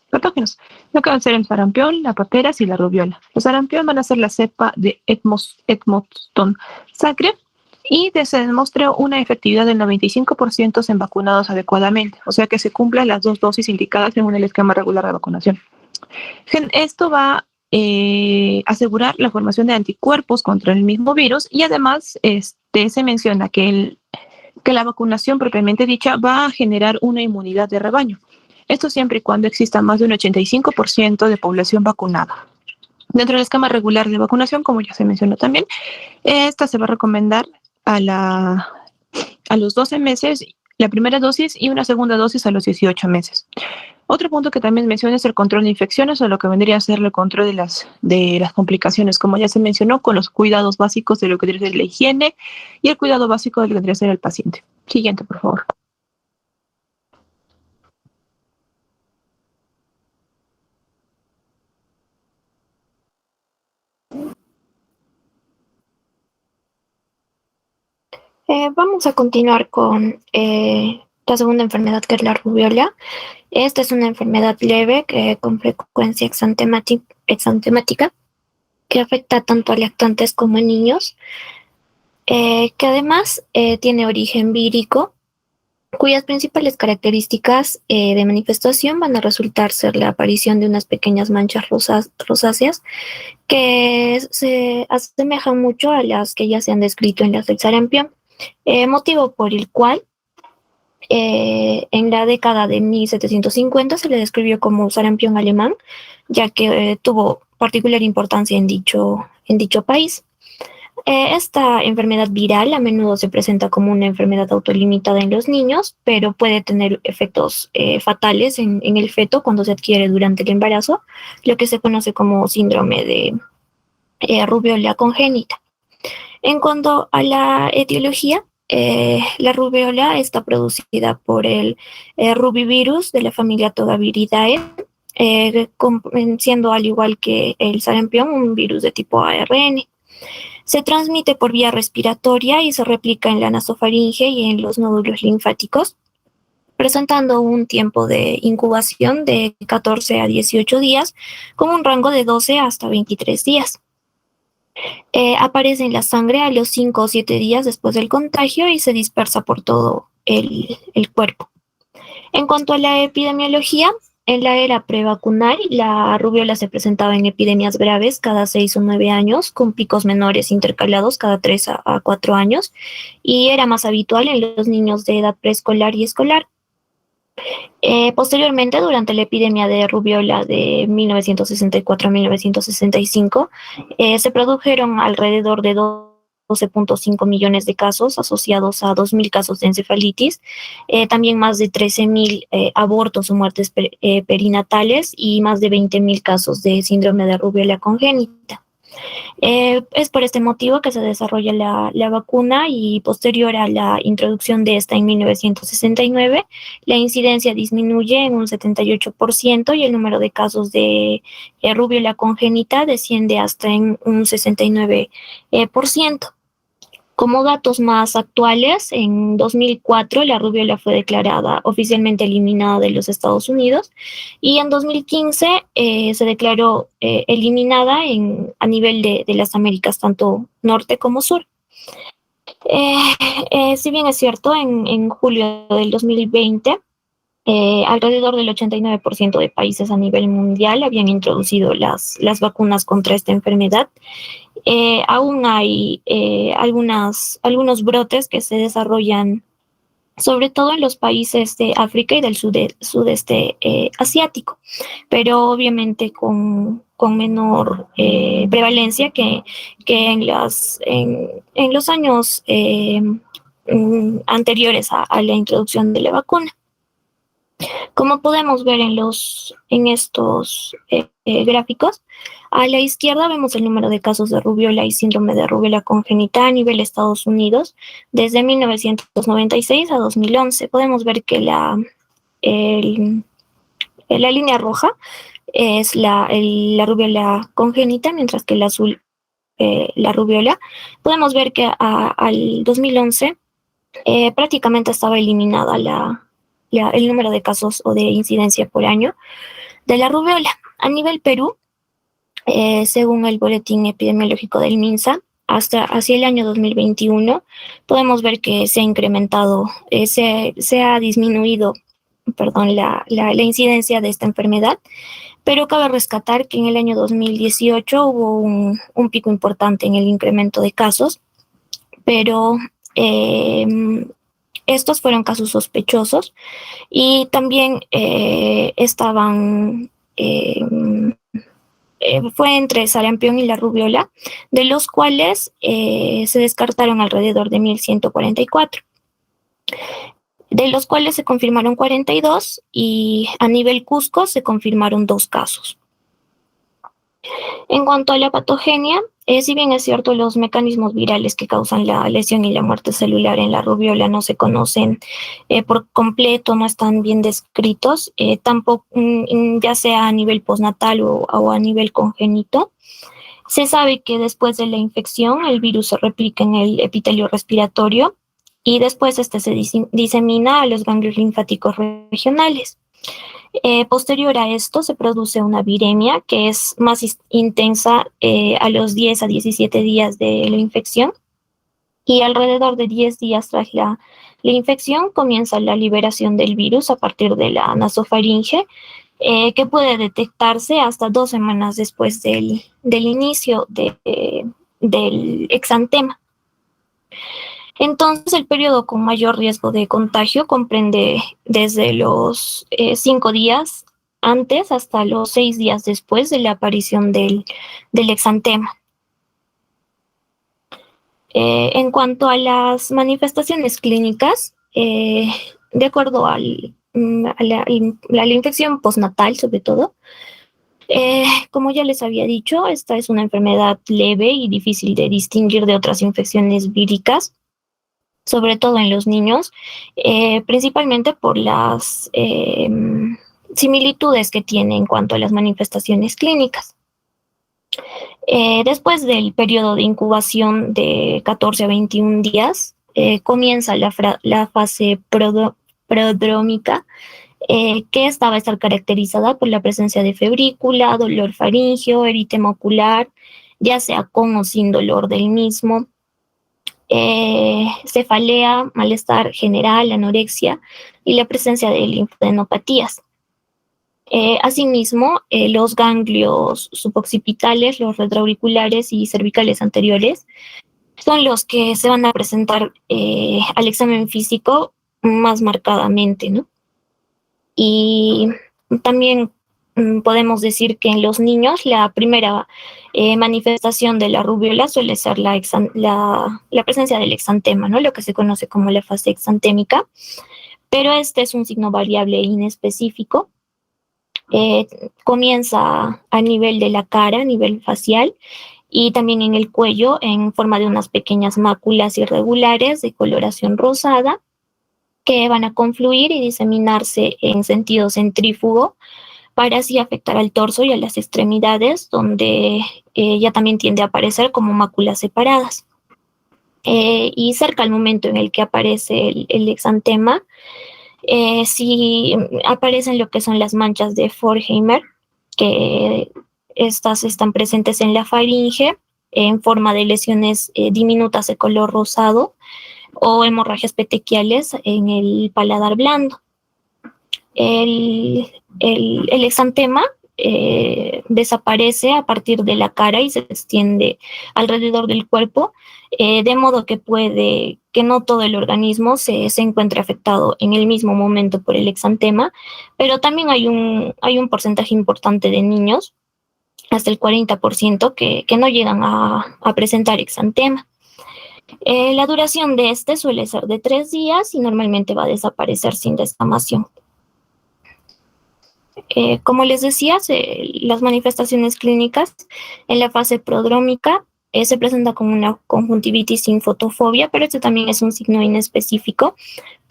patógenos, lo que van a ser el sarampión, la paperas y la rubiola. Los sarampión van a ser la cepa de Edmondson sacre y se demostró una efectividad del 95% en vacunados adecuadamente, o sea que se cumplen las 2 dosis indicadas según el esquema regular de vacunación. Esto va a asegurar la formación de anticuerpos contra el mismo virus y además se menciona que la vacunación propiamente dicha va a generar una inmunidad de rebaño. Esto siempre y cuando exista más de un 85% de población vacunada. Dentro del esquema regular de vacunación, como ya se mencionó también, esta se va a recomendar a los 12 meses la primera dosis y una segunda dosis a los 18 meses. Otro punto que también menciona es el control de infecciones o lo que vendría a ser el control de las complicaciones, como ya se mencionó, con los cuidados básicos de lo que debería ser la higiene y el cuidado básico de lo que debería ser el paciente. Siguiente, por favor. Vamos a continuar con la segunda enfermedad, que es la rubiola. Esta es una enfermedad leve con frecuencia exantemática que afecta tanto a lactantes como a niños, que además tiene origen vírico, cuyas principales características de manifestación van a resultar ser la aparición de unas pequeñas manchas rosáceas que se asemejan mucho a las que ya se han descrito en las del sarampión, motivo por el cual en la década de 1750 se le describió como sarampión alemán, ya que tuvo particular importancia en dicho país. Esta enfermedad viral a menudo se presenta como una enfermedad autolimitada en los niños, pero puede tener efectos fatales en el feto cuando se adquiere durante el embarazo, lo que se conoce como síndrome de rubiola congénita. En cuanto a la etiología, la rubiola está producida por el rubivirus de la familia Tobaciviridae, siendo al igual que el sarampión un virus de tipo ARN. Se transmite por vía respiratoria y se replica en la nasofaringe y en los nódulos linfáticos, presentando un tiempo de incubación de 14 a 18 días, con un rango de 12 hasta 23 días. Aparece en la sangre a los 5 o 7 días después del contagio y se dispersa por todo el cuerpo. En cuanto a la epidemiología, En la era prevacunal, la rubiola se presentaba en epidemias graves cada 6 o 9 años, con picos menores intercalados cada 3 a 4 años, y era más habitual en los niños de edad preescolar y escolar. Posteriormente, durante la epidemia de rubiola de 1964 a 1965, se produjeron alrededor de 12.5 millones de casos asociados a 2.000 casos de encefalitis, también más de 13.000 abortos o muertes perinatales y más de 20.000 casos de síndrome de rubiola congénita. Es por este motivo que se desarrolla la vacuna y posterior a la introducción de esta en 1969, la incidencia disminuye en un 78% y el número de casos de rubiola congénita desciende hasta en un 69%. Como datos más actuales, en 2004 la rubiola fue declarada oficialmente eliminada de los Estados Unidos y en 2015 se declaró eliminada a nivel de las Américas, tanto norte como sur. Si bien es cierto, en julio del 2020, alrededor del 89% de países a nivel mundial habían introducido las vacunas contra esta enfermedad. Aún hay algunos brotes que se desarrollan sobre todo en los países de África y del sudeste asiático, pero obviamente con menor prevalencia que en los años anteriores a la introducción de la vacuna. Como podemos ver en estos gráficos, a la izquierda vemos el número de casos de rubiola y síndrome de rubiola congénita a nivel Estados Unidos desde 1996 a 2011. Podemos ver que la línea roja es la rubiola congénita, mientras que el azul la rubiola. Podemos ver que al 2011 prácticamente estaba eliminada el número de casos o de incidencia por año de la rubiola. A nivel Perú, según el boletín epidemiológico del MINSA, hacia el año 2021, podemos ver que se ha incrementado, se ha disminuido, la incidencia de esta enfermedad, pero cabe rescatar que en el año 2018 hubo un pico importante en el incremento de casos, pero estos fueron casos sospechosos y también fue entre sarampión y la rubiola, de los cuales se descartaron alrededor de 1.144, de los cuales se confirmaron 42 y a nivel Cusco se confirmaron 2 casos. En cuanto a la patogenia, si bien es cierto, los mecanismos virales que causan la lesión y la muerte celular en la rubiola no se conocen por completo, no están bien descritos, tampoco ya sea a nivel postnatal o a nivel congénito. Se sabe que después de la infección el virus se replica en el epitelio respiratorio y después este se disemina a los ganglios linfáticos regionales. Posterior a esto se produce una viremia que es más intensa a los 10 a 17 días de la infección y alrededor de 10 días tras la infección comienza la liberación del virus a partir de la nasofaringe, que puede detectarse hasta 2 semanas después del inicio del exantema. Entonces, el periodo con mayor riesgo de contagio comprende desde los 5 días antes hasta los 6 días después de la aparición del exantema. En cuanto a las manifestaciones clínicas, de acuerdo a la infección postnatal, sobre todo, como ya les había dicho, esta es una enfermedad leve y difícil de distinguir de otras infecciones víricas, sobre todo en los niños, principalmente por las similitudes que tiene en cuanto a las manifestaciones clínicas. Después del periodo de incubación de 14 a 21 días, comienza la fase prodrómica, que esta va a estar caracterizada por la presencia de febrícula, dolor faríngeo, eritema ocular, ya sea con o sin dolor del mismo, cefalea, malestar general, anorexia y la presencia de linfadenopatías. Asimismo, los ganglios suboccipitales, los retroauriculares y cervicales anteriores son los que se van a presentar al examen físico más marcadamente, ¿no? Y también podemos decir que en los niños la primera manifestación de la rubiola suele ser la presencia del exantema, ¿no? Lo que se conoce como la fase exantémica, pero este es un signo variable e inespecífico. Comienza a nivel de la cara, a nivel facial, y también en el cuello en forma de unas pequeñas máculas irregulares de coloración rosada que van a confluir y diseminarse en sentido centrífugo para así afectar al torso y a las extremidades, donde ya también tiende a aparecer como máculas separadas. Y cerca al momento en el que aparece el exantema, sí aparecen lo que son las manchas de Forchheimer, que estas están presentes en la faringe en forma de lesiones diminutas de color rosado o hemorragias petequiales en el paladar blando. El exantema desaparece a partir de la cara y se extiende alrededor del cuerpo, de modo que puede que no todo el organismo se encuentre afectado en el mismo momento por el exantema, pero también hay un porcentaje importante de niños, hasta el 40%, que no llegan a presentar exantema. La duración de este suele ser de 3 días y normalmente va a desaparecer sin descamación. Como les decía, las manifestaciones clínicas en la fase prodrómica se presenta con una conjuntivitis sin fotofobia, pero este también es un signo inespecífico.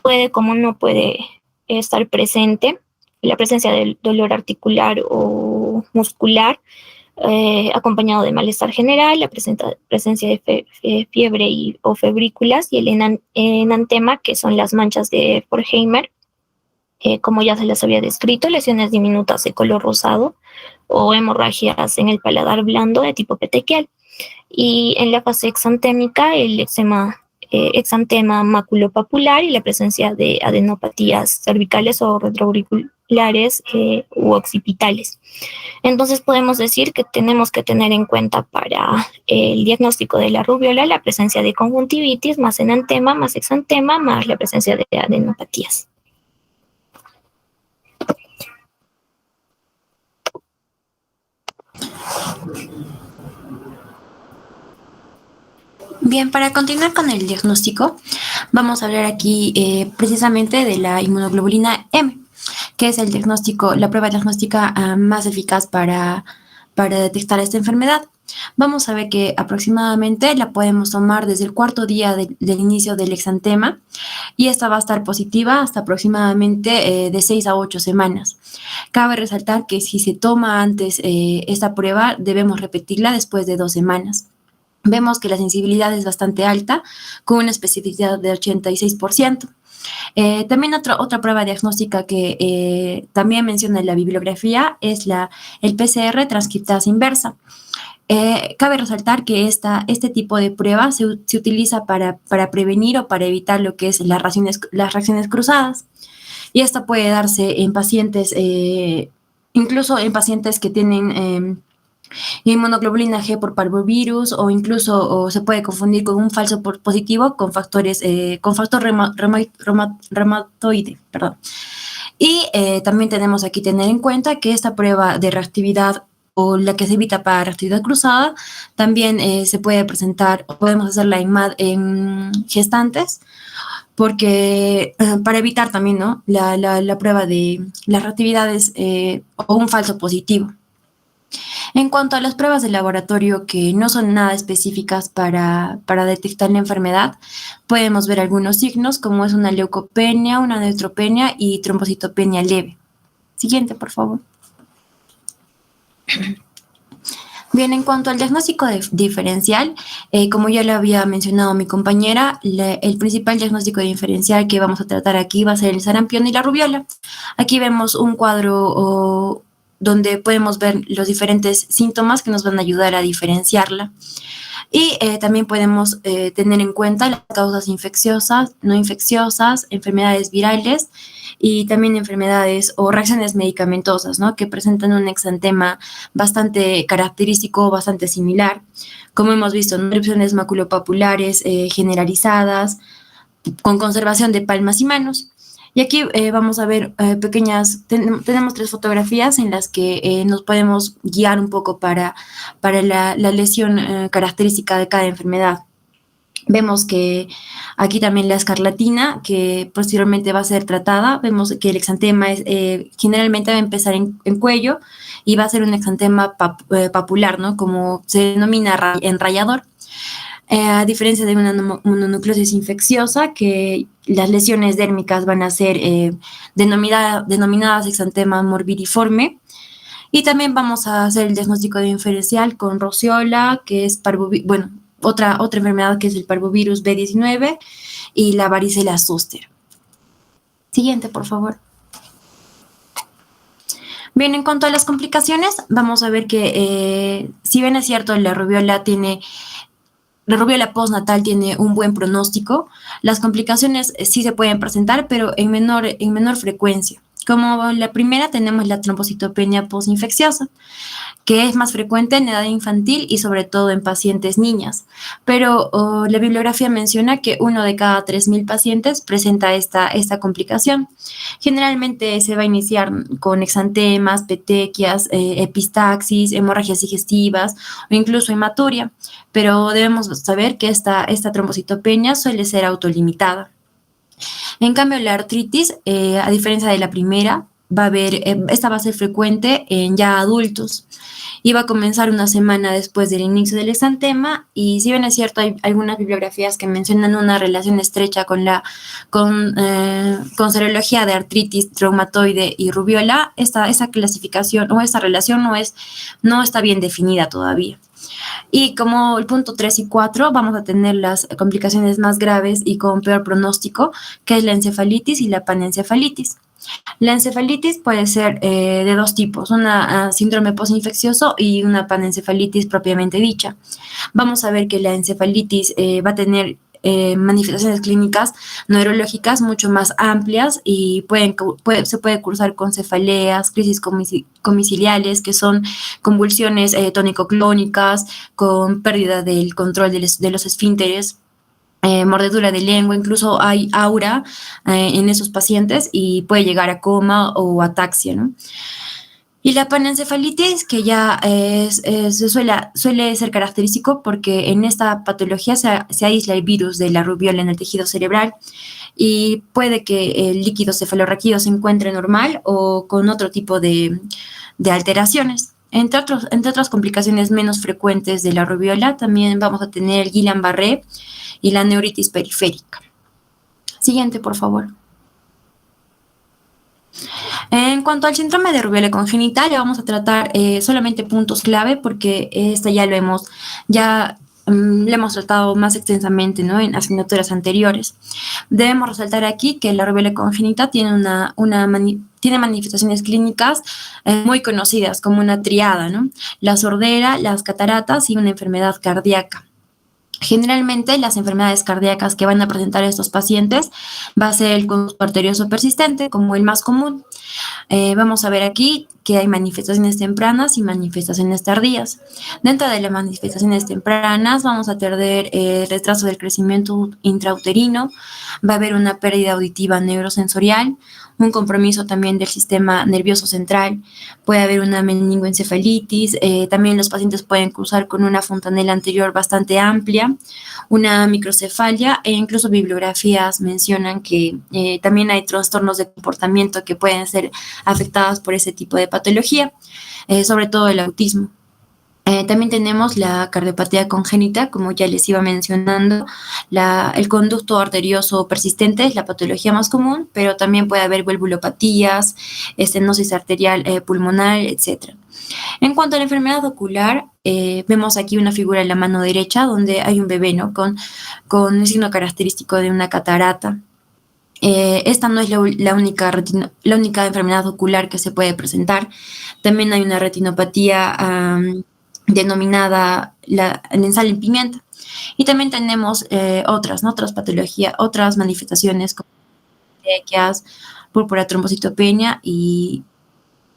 Puede, como no puede estar presente, la presencia del dolor articular o muscular, acompañado de malestar general, la presencia de fiebre o febrículas y el enantema, que son las manchas de Forchheimer, como ya se les había descrito, lesiones diminutas de color rosado o hemorragias en el paladar blando de tipo petequial. Y en la fase exantémica, el exantema maculopapular y la presencia de adenopatías cervicales o retroauriculares u occipitales. Entonces podemos decir que tenemos que tener en cuenta para el diagnóstico de la rubiola la presencia de conjuntivitis más enantema más exantema más la presencia de adenopatías. Bien, para continuar con el diagnóstico, vamos a hablar aquí precisamente de la inmunoglobulina M, que es la prueba diagnóstica más eficaz para detectar esta enfermedad. Vamos a ver que aproximadamente la podemos tomar desde el 4º día del inicio del exantema y esta va a estar positiva hasta aproximadamente de 6 a 8 semanas. Cabe resaltar que si se toma antes esta prueba, debemos repetirla después de 2 semanas. Vemos que la sensibilidad es bastante alta, con una especificidad de 86%. También otra prueba diagnóstica que también menciona en la bibliografía es el PCR transcriptasa inversa. Cabe resaltar que este tipo de prueba se utiliza para prevenir o para evitar lo que es las reacciones cruzadas. Y esto puede darse en pacientes, incluso en pacientes que tienen inmunoglobulina G por parvovirus o incluso se puede confundir con un falso positivo con factor reumatoide, perdón. Y también tenemos aquí tener en cuenta que esta prueba de reactividad o la que se evita para reactividad cruzada también se puede presentar, o podemos hacerla en gestantes, porque para evitar también, ¿no?, la prueba de las reactividades o un falso positivo. En cuanto a las pruebas de laboratorio que no son nada específicas para detectar la enfermedad, podemos ver algunos signos como es una leucopenia, una neutropenia y trombocitopenia leve. Siguiente, por favor. Bien, en cuanto al diagnóstico diferencial, como ya lo había mencionado mi compañera, el principal diagnóstico diferencial que vamos a tratar aquí va a ser el sarampión y la rubiola. Aquí vemos un cuadro donde podemos ver los diferentes síntomas que nos van a ayudar a diferenciarla. Y también podemos tener en cuenta las causas infecciosas, no infecciosas, enfermedades virales y también enfermedades o reacciones medicamentosas, ¿no? Que presentan un exantema bastante característico, bastante similar. Como hemos visto, ¿no? Erupciones maculopapulares generalizadas, con conservación de palmas y manos. Y aquí vamos a ver tenemos 3 fotografías en las que nos podemos guiar un poco para la lesión característica de cada enfermedad. Vemos que aquí también la escarlatina, que posteriormente va a ser tratada. Vemos que el exantema generalmente va a empezar en cuello y va a ser un exantema papular, ¿no? Como se denomina enrayador. A diferencia de una mononucleosis infecciosa, que las lesiones dérmicas van a ser denominadas exantema morbidiforme. Y también vamos a hacer el diagnóstico diferencial con rociola, que es otra enfermedad que es el parvovirus B19 y la varicela zoster. Siguiente, por favor. Bien, en cuanto a las complicaciones, vamos a ver que si bien es cierto, la rubiola postnatal tiene un buen pronóstico. Las complicaciones sí se pueden presentar, pero en menor frecuencia. Como la primera tenemos la trombocitopenia postinfecciosa, que es más frecuente en edad infantil y sobre todo en pacientes niñas. Pero la bibliografía menciona que 1 de cada 3.000 pacientes presenta esta complicación. Generalmente se va a iniciar con exantemas, petequias, epistaxis, hemorragias digestivas o incluso hematuria, pero debemos saber que esta trombocitopenia suele ser autolimitada. En cambio, la artritis, a diferencia de la primera, esta va a ser frecuente en ya adultos y va a comenzar una semana después del inicio del exantema. Y si bien es cierto, hay algunas bibliografías que mencionan una relación estrecha con serología de artritis reumatoide y rubiola, esa clasificación o esta relación no está bien definida todavía. Y como el punto 3 y 4 vamos a tener las complicaciones más graves y con peor pronóstico, que es la encefalitis y la panencefalitis. La encefalitis puede ser de 2 tipos, una síndrome postinfeccioso y una panencefalitis propiamente dicha. Vamos a ver que la encefalitis va a tener manifestaciones clínicas neurológicas mucho más amplias y se puede cursar con cefaleas, crisis comiciliales, que son convulsiones tónico-clónicas, con pérdida del control de los esfínteres, mordedura de lengua, incluso hay aura en esos pacientes y puede llegar a coma o ataxia, ¿no? Y la panencefalitis, que ya suele ser característico porque en esta patología se aísla el virus de la rubiola en el tejido cerebral y puede que el líquido cefalorraquídeo se encuentre normal o con otro tipo de alteraciones. Entre otras complicaciones menos frecuentes de la rubiola, también vamos a tener el Guillain-Barré y la neuritis periférica. Siguiente, por favor. En cuanto al síndrome de rubiola congénita, le vamos a tratar solamente puntos clave porque le hemos tratado más extensamente, ¿no? En asignaturas anteriores. Debemos resaltar aquí que la rubiola congénita tiene tiene manifestaciones clínicas muy conocidas como una triada, ¿no? La sordera, las cataratas y una enfermedad cardíaca. Generalmente las enfermedades cardíacas que van a presentar estos pacientes va a ser el conducto arterioso persistente como el más común. Vamos a ver aquí que hay manifestaciones tempranas y manifestaciones tardías. Dentro de las manifestaciones tempranas vamos a tener retraso del crecimiento intrauterino, va a haber una pérdida auditiva neurosensorial, un compromiso también del sistema nervioso central, puede haber una meningoencefalitis, también los pacientes pueden cursar con una fontanela anterior bastante amplia, una microcefalia e incluso bibliografías mencionan que también hay trastornos de comportamiento que pueden ser afectados por ese tipo de patología, sobre todo el autismo. También tenemos la cardiopatía congénita, como ya les iba mencionando. El conducto arterioso persistente es la patología más común, pero también puede haber valvulopatías, estenosis arterial pulmonar, etc. En cuanto a la enfermedad ocular, vemos aquí una figura en la mano derecha donde hay un bebé, ¿no? con un signo característico de una catarata. Esta no es la única enfermedad ocular que se puede presentar. También hay una retinopatía denominada la sal en pimienta. Y también tenemos otras, ¿no? Otras patologías, otras manifestaciones como sequías, púrpura, trombocitopenia y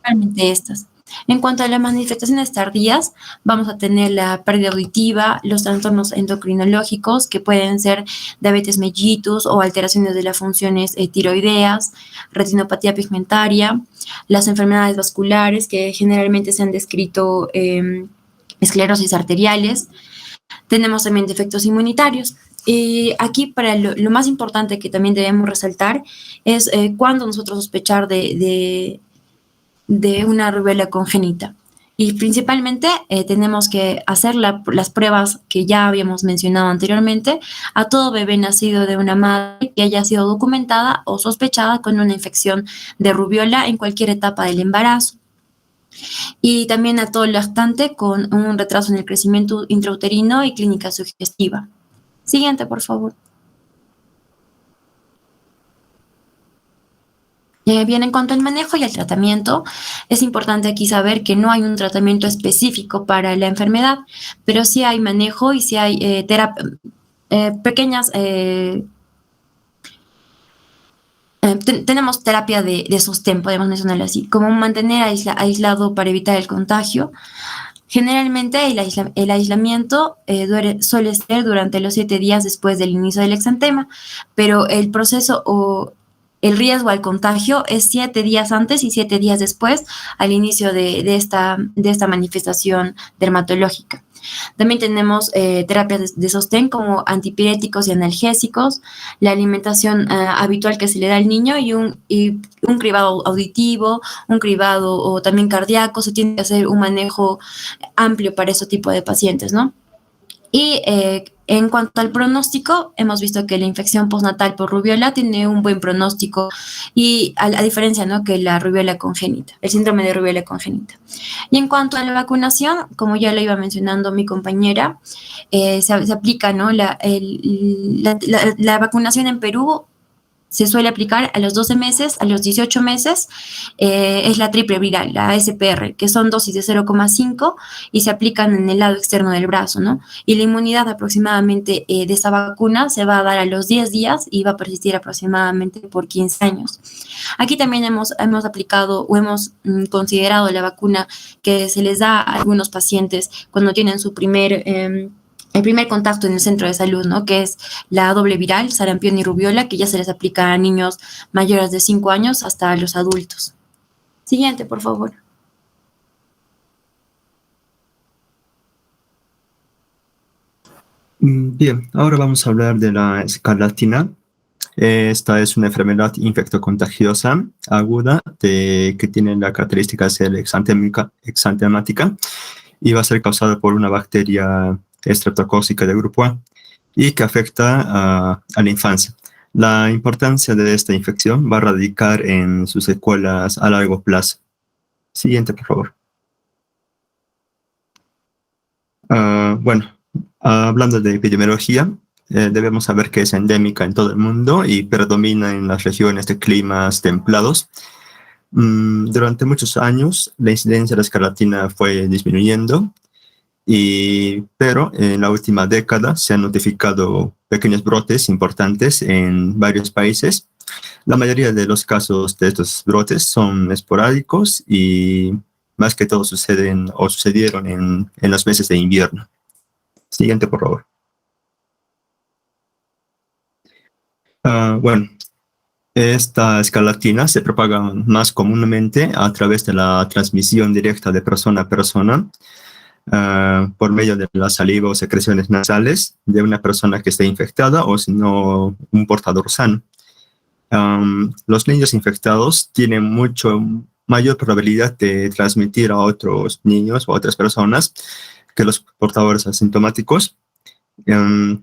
realmente estas. En cuanto a las manifestaciones tardías, vamos a tener la pérdida auditiva, los trastornos endocrinológicos, que pueden ser diabetes mellitus o alteraciones de las funciones tiroideas, retinopatía pigmentaria, las enfermedades vasculares, que generalmente se han descrito esclerosis arteriales. Tenemos también defectos inmunitarios. Y aquí para lo más importante que también debemos resaltar es cuando nosotros sospechar de una rubiola congénita. Y principalmente tenemos que hacer las pruebas que ya habíamos mencionado anteriormente a todo bebé nacido de una madre que haya sido documentada o sospechada con una infección de rubiola en cualquier etapa del embarazo. Y también a todo lactante con un retraso en el crecimiento intrauterino y clínica sugestiva. Siguiente, por favor. Bien, en cuanto al manejo y al tratamiento, es importante aquí saber que no hay un tratamiento específico para la enfermedad, pero sí hay manejo y sí hay pequeñas... tenemos terapia de sostén, podemos mencionarlo así, como mantener aislado para evitar el contagio. Generalmente el aislamiento suele ser durante los 7 días después del inicio del exantema, pero el proceso o el riesgo al contagio es 7 días antes y 7 días después al inicio de esta manifestación dermatológica. También tenemos terapias de sostén como antipiréticos y analgésicos, la alimentación habitual que se le da al niño y un cribado auditivo, un cribado o también cardíaco. Se tiene que hacer un manejo amplio para ese tipo de pacientes, ¿no? Y en cuanto al pronóstico, hemos visto que la infección postnatal por rubiola tiene un buen pronóstico y a diferencia, ¿no?, que la rubiola congénita, el síndrome de rubiola congénita. Y en cuanto a la vacunación, como ya lo iba mencionando mi compañera, se aplica, ¿no?, la vacunación en Perú. Se suele aplicar a los 12 meses, a los 18 meses, es la triple viral, la SPR, que son dosis de 0,5 y se aplican en el lado externo del brazo, ¿no? Y la inmunidad aproximadamente de esa vacuna se va a dar a los 10 días y va a persistir aproximadamente por 15 años. Aquí también hemos aplicado o hemos considerado la vacuna que se les da a algunos pacientes cuando tienen su el primer contacto en el centro de salud, ¿no?, que es la doble viral, sarampión y rubiola, que ya se les aplica a niños mayores de 5 años hasta los adultos. Siguiente, por favor. Bien, ahora vamos a hablar de la escarlatina. Esta es una enfermedad infectocontagiosa aguda que tiene la característica de ser exantemática y va a ser causada por una bacteria estreptocócica de grupo A y que afecta a la infancia. La importancia de esta infección va a radicar en sus secuelas a largo plazo. Siguiente, por favor. Bueno, hablando de epidemiología, debemos saber que es endémica en todo el mundo y predomina en las regiones de climas templados. Durante muchos años, la incidencia de la escarlatina fue disminuyendo, pero en la última década se han notificado pequeños brotes importantes en varios países. La mayoría de los casos de estos brotes son esporádicos y más que todo sucedieron en los meses de invierno. Siguiente, por favor. Bueno, esta escarlatina se propaga más comúnmente a través de la transmisión directa de persona a persona, por medio de la saliva o secreciones nasales de una persona que esté infectada o si no un portador sano. Los niños infectados tienen mucho mayor probabilidad de transmitir a otros niños o a otras personas que los portadores asintomáticos.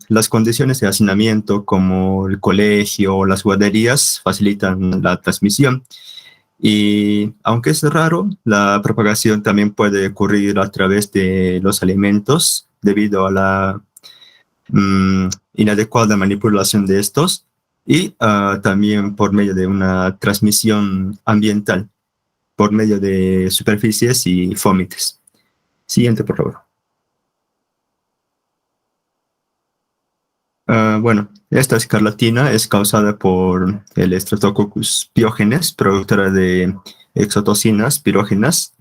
Las condiciones de hacinamiento como el colegio o las guarderías facilitan la transmisión. Y aunque es raro, la propagación también puede ocurrir a través de los alimentos debido a la inadecuada manipulación de estos y también por medio de una transmisión ambiental, por medio de superficies y fomites. Siguiente, por favor. Bueno, esta escarlatina es causada por el Streptococcus pyogenes, productora de exotoxinas pirógenas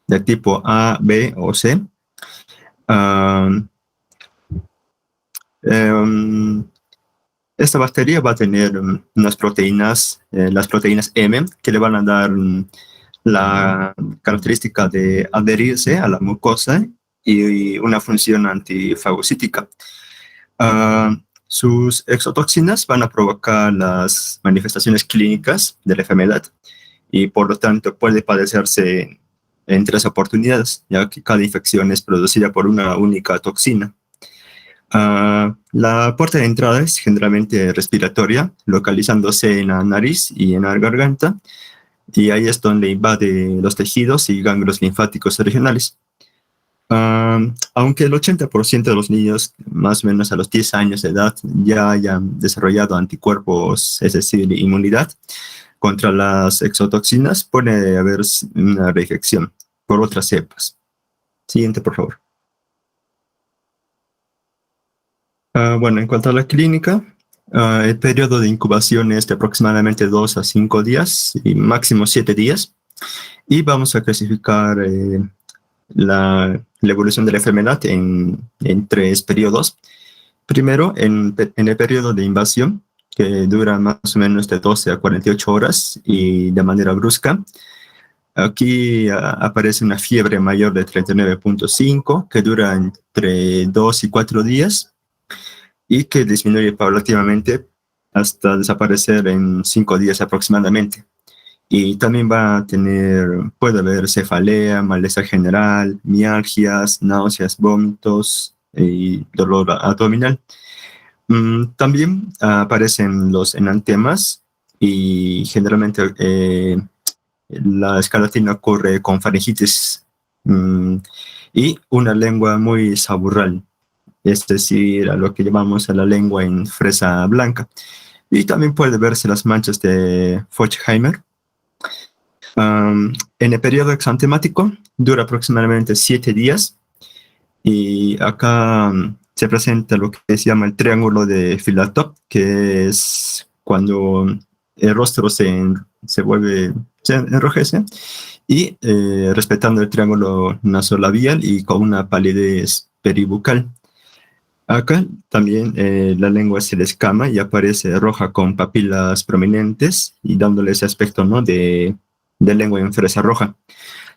de tipo A, B o C. Ah, em, Esta bacteria va a tener unas proteínas, las proteínas M, que le van a dar la característica de adherirse a la mucosa y una función antifagocítica. Sus exotoxinas van a provocar las manifestaciones clínicas de la enfermedad y por lo tanto puede padecerse en 3 oportunidades, ya que cada infección es producida por una única toxina. La puerta de entrada es generalmente respiratoria, localizándose en la nariz y en la garganta, y ahí es donde invade los tejidos y ganglios linfáticos regionales. Aunque el 80% de los niños, más o menos a los 10 años de edad, ya hayan desarrollado anticuerpos, es decir, inmunidad contra las exotoxinas, puede haber una reinfección por otras cepas. Siguiente, por favor. Bueno, en cuanto a la clínica, el periodo de incubación es de aproximadamente 2 a 5 días y máximo 7 días. Y vamos a clasificar la evolución de la enfermedad en 3 periodos. Primero, en el periodo de invasión, que dura más o menos de 12 a 48 horas y de manera brusca. Aquí aparece una fiebre mayor de 39.5, que dura entre 2 y 4 días y que disminuye paulatinamente hasta desaparecer en 5 días aproximadamente. Y también puede haber cefalea, malestar general, mialgias, náuseas, vómitos y dolor abdominal. También aparecen los enantemas y generalmente la escarlatina ocurre con faringitis y una lengua muy saburral, es decir, a lo que llamamos a la lengua en fresa blanca. Y también puede verse las manchas de Forchheimer. En el periodo exantemático dura aproximadamente 7 días y acá se presenta lo que se llama el triángulo de Philatop, que es cuando el rostro se enrojece y respetando el triángulo nasolabial y con una palidez peribucal. Acá también la lengua se descama y aparece roja con papilas prominentes y dándole ese aspecto, ¿no?, de lengua en fresa roja.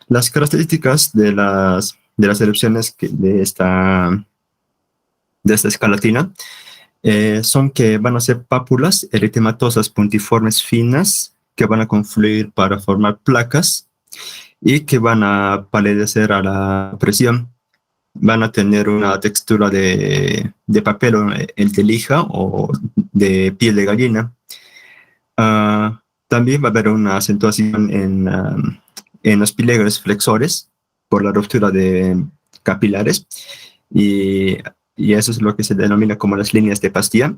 Las características de las erupciones de esta escarlatina son que van a ser pápulas eritematosas puntiformes finas que van a confluir para formar placas y que van a palidecer a la presión. Van a tener una textura de papel de lija o de piel de gallina. También va a haber una acentuación en los pliegues flexores por la ruptura de capilares y eso es lo que se denomina como las líneas de Pastia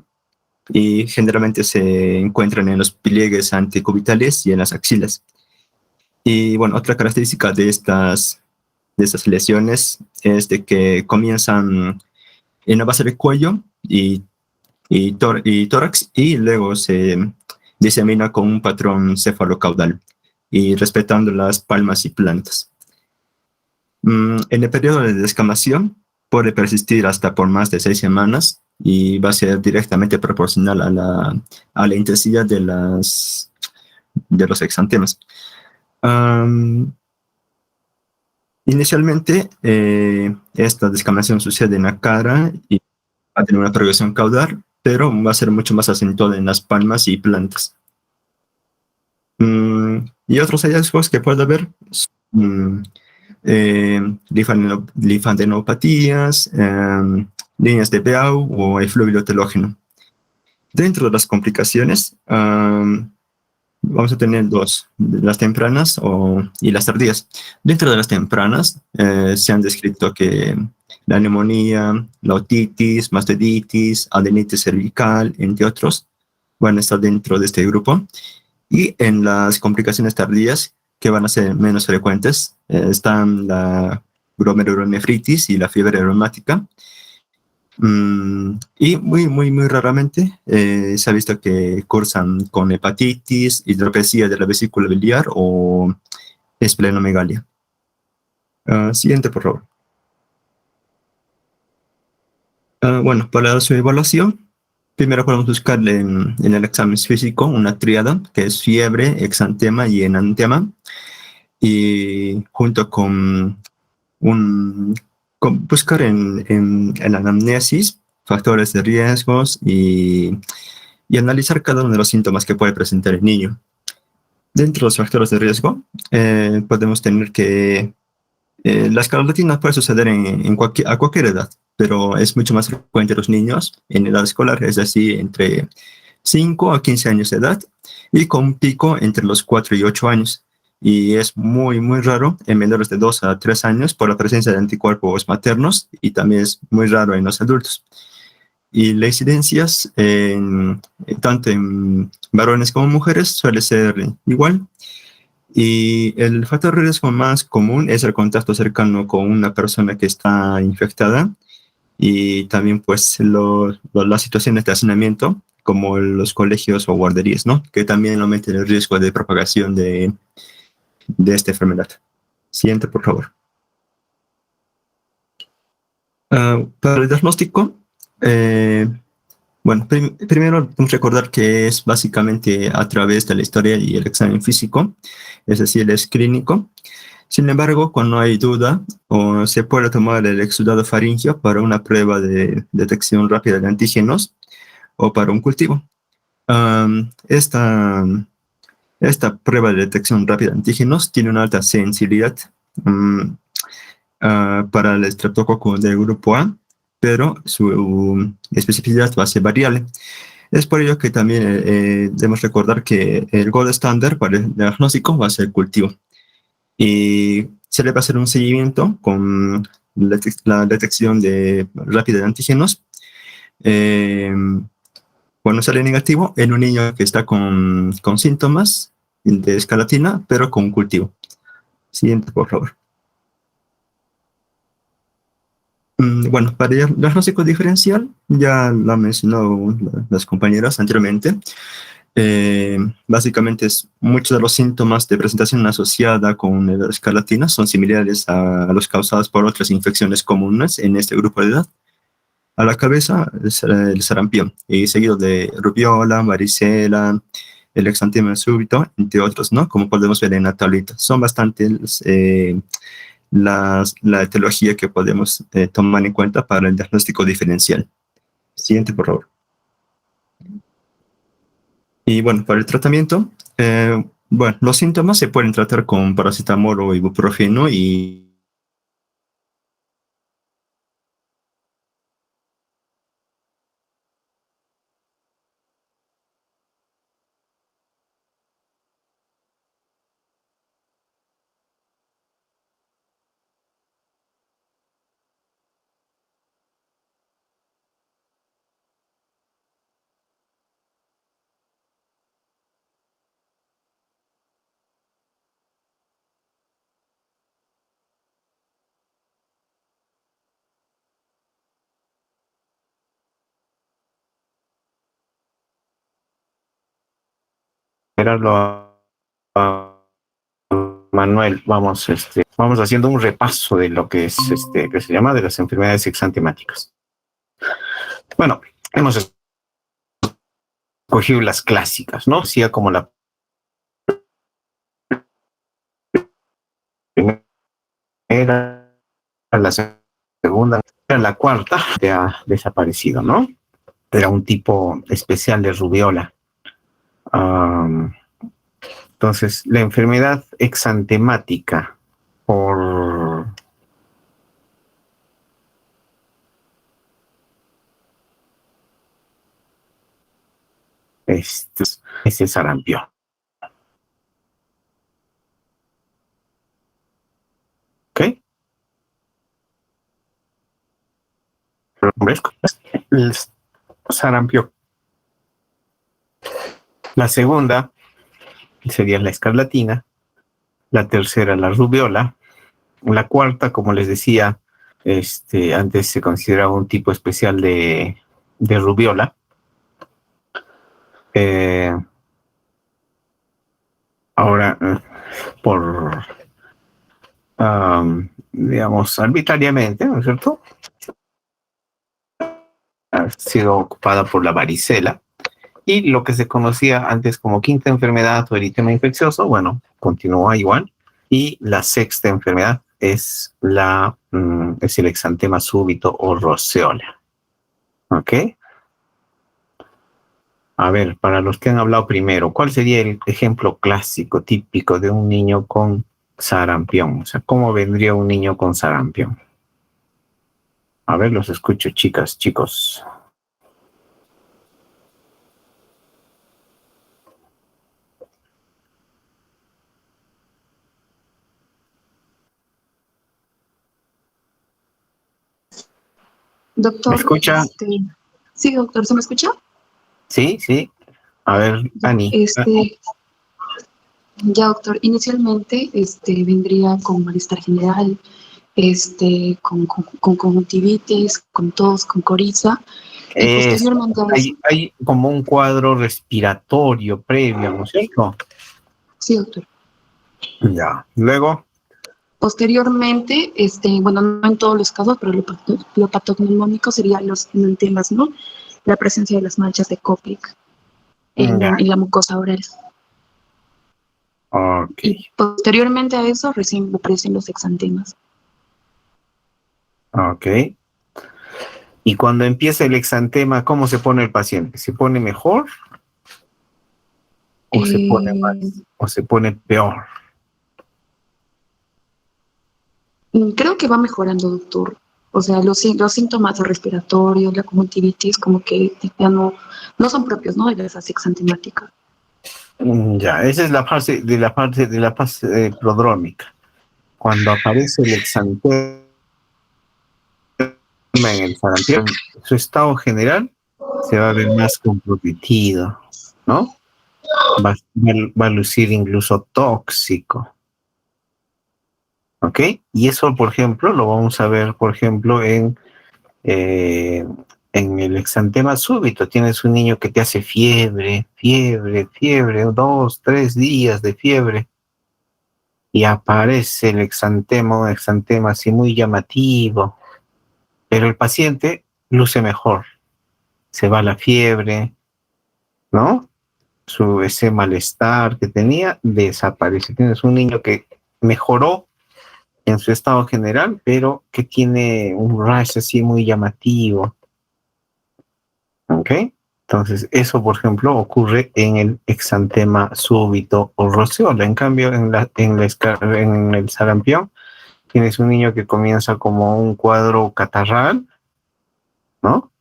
y generalmente se encuentran en los pliegues anticubitales y en las axilas. Y bueno, otra característica de estas lesiones es de que comienzan en la base del cuello y tórax y luego se disemina con un patrón cefalocaudal y respetando las palmas y plantas. En el periodo de descamación puede persistir hasta por más de 6 semanas y va a ser directamente proporcional a la intensidad de los exantemas. Inicialmente, esta descamación sucede en la cara y va a tener una progresión caudal, pero va a ser mucho más acentuada en las palmas y plantas. Y otros hallazgos que puede haber son linfadenopatías, líneas de Beau o efluvio telógeno. Dentro de las complicaciones, vamos a tener 2, las tempranas y las tardías. Dentro de las tempranas se han descrito que la neumonía, la otitis, mastoiditis, adenitis cervical, entre otros, van a estar dentro de este grupo. Y en las complicaciones tardías, que van a ser menos frecuentes, están la glomerulonefritis y la fiebre reumática. Y muy raramente se ha visto que cursan con hepatitis, hidropesía de la vesícula biliar o esplenomegalia. Siguiente, por favor. Bueno, para su evaluación, primero podemos buscar en el examen físico una tríada, que es fiebre, exantema y enantema, y junto con buscar en la anamnesis factores de riesgos y analizar cada uno de los síntomas que puede presentar el niño. Dentro de los factores de riesgo, podemos tener que la escarlatina puede suceder a cualquier edad, pero es mucho más frecuente en los niños en edad escolar, es decir, entre 5 a 15 años de edad, y con un pico entre los 4 y 8 años. Y es muy raro en menores de 2 a 3 años por la presencia de anticuerpos maternos, y también es muy raro en los adultos. Y las incidencias, tanto en varones como mujeres, suele ser igual. Y el factor de riesgo más común es el contacto cercano con una persona que está infectada, y también pues las situaciones de hacinamiento, como los colegios o guarderías, ¿no? Que también aumentan el riesgo de propagación de esta enfermedad. Siguiente, por favor. Para el diagnóstico, bueno, primero debemos recordar que es básicamente a través de la historia y el examen físico, es decir, es clínico. Sin embargo, cuando hay duda, se puede tomar el exudado faríngeo para una prueba de detección rápida de antígenos o para un cultivo. Esta prueba de detección rápida de antígenos tiene una alta sensibilidad para el estreptococo del grupo A, pero su especificidad va a ser variable. Es por ello que también debemos recordar que el gold estándar para el diagnóstico va a ser el cultivo. Y se le va a hacer un seguimiento con la detección rápida de antígenos. Cuando sale negativo, en un niño que está con síntomas de escarlatina, pero con cultivo. Siguiente, por favor. Bueno, para el diagnóstico diferencial, ya lo han mencionado las compañeras anteriormente. Básicamente, muchos de los síntomas de presentación asociada con la escarlatina son similares a los causados por otras infecciones comunes en este grupo de edad. A la cabeza, el sarampión, y seguido de rubiola, varicela, el exantema súbito, entre otros, ¿no? Como podemos ver en la tablita. Son bastantes la etiología que podemos tomar en cuenta para el diagnóstico diferencial. Siguiente, por favor. Y bueno, para el tratamiento, bueno, los síntomas se pueden tratar con paracetamol o ibuprofeno y Manuel, vamos haciendo un repaso de lo que es que se llama de las enfermedades exantemáticas. Bueno, hemos escogido las clásicas, ¿no? Sea como la primera, la segunda, la cuarta ya ha desaparecido, ¿no? Era un tipo especial de rubiola. Entonces, la enfermedad exantemática por es el sarampión. ¿Ok? El sarampión. La segunda sería la escarlatina, la tercera la rubiola, la cuarta, como les decía, Antes se consideraba un tipo especial de rubiola. Ahora, por, digamos, arbitrariamente, ¿no es cierto?, ha sido ocupada por la varicela. Y lo que se conocía antes como quinta enfermedad o eritema infeccioso, bueno, continúa igual. Y la sexta enfermedad es el exantema súbito o roceola. ¿Ok? A ver, para los que han hablado primero, ¿cuál sería el ejemplo clásico, típico de un niño con sarampión? O sea, ¿cómo vendría un niño con sarampión? A ver, los escucho, chicas, chicos. ¿Me Doctor, escucha? sí, doctor, ¿se me escucha? Sí, sí. A ver, Ya, Ani. ya, doctor, inicialmente vendría con malestar general, con conjuntivitis, con tos, con coriza, y Eso. posteriormente a eso, Hay como un cuadro respiratorio previo, ¿no es cierto? sí, doctor. Ya. Luego, Posteriormente, bueno, no en todos los casos, pero lo patognomónico serían los enantemas, ¿no? La presencia de las manchas de Koplik ya. en la mucosa oral. Ok. Y posteriormente a eso recién aparecen los exantemas. Ok. Y cuando empieza el exantema, ¿cómo se pone el paciente? ¿Se pone mejor o se pone Eh, más o se pone peor? Creo que va mejorando, doctor. O sea, los síntomas respiratorios, la conjuntivitis, como que ya no son propios, ¿no? De la fase exantemática. Ya, esa es la fase prodrómica. Cuando aparece el exantema en el sarampión, su estado general se va a ver más comprometido, ¿no? Va a lucir incluso tóxico, ¿ok? Y eso, por ejemplo, lo vamos a ver, por ejemplo, eh, en el exantema súbito. Tienes un niño que te hace fiebre, fiebre, fiebre, 2, 3 días de fiebre, y aparece el exantema, un exantema así muy llamativo, pero el paciente luce mejor, se va la fiebre, ¿no? Ese malestar que tenía desaparece. Tienes un niño que mejoró en su estado general, pero que tiene un rash así muy llamativo, ¿ok? Entonces, eso, por ejemplo, ocurre en el exantema súbito o roceola. En cambio, en el sarampión, tienes un niño que comienza como un cuadro catarral, ¿no?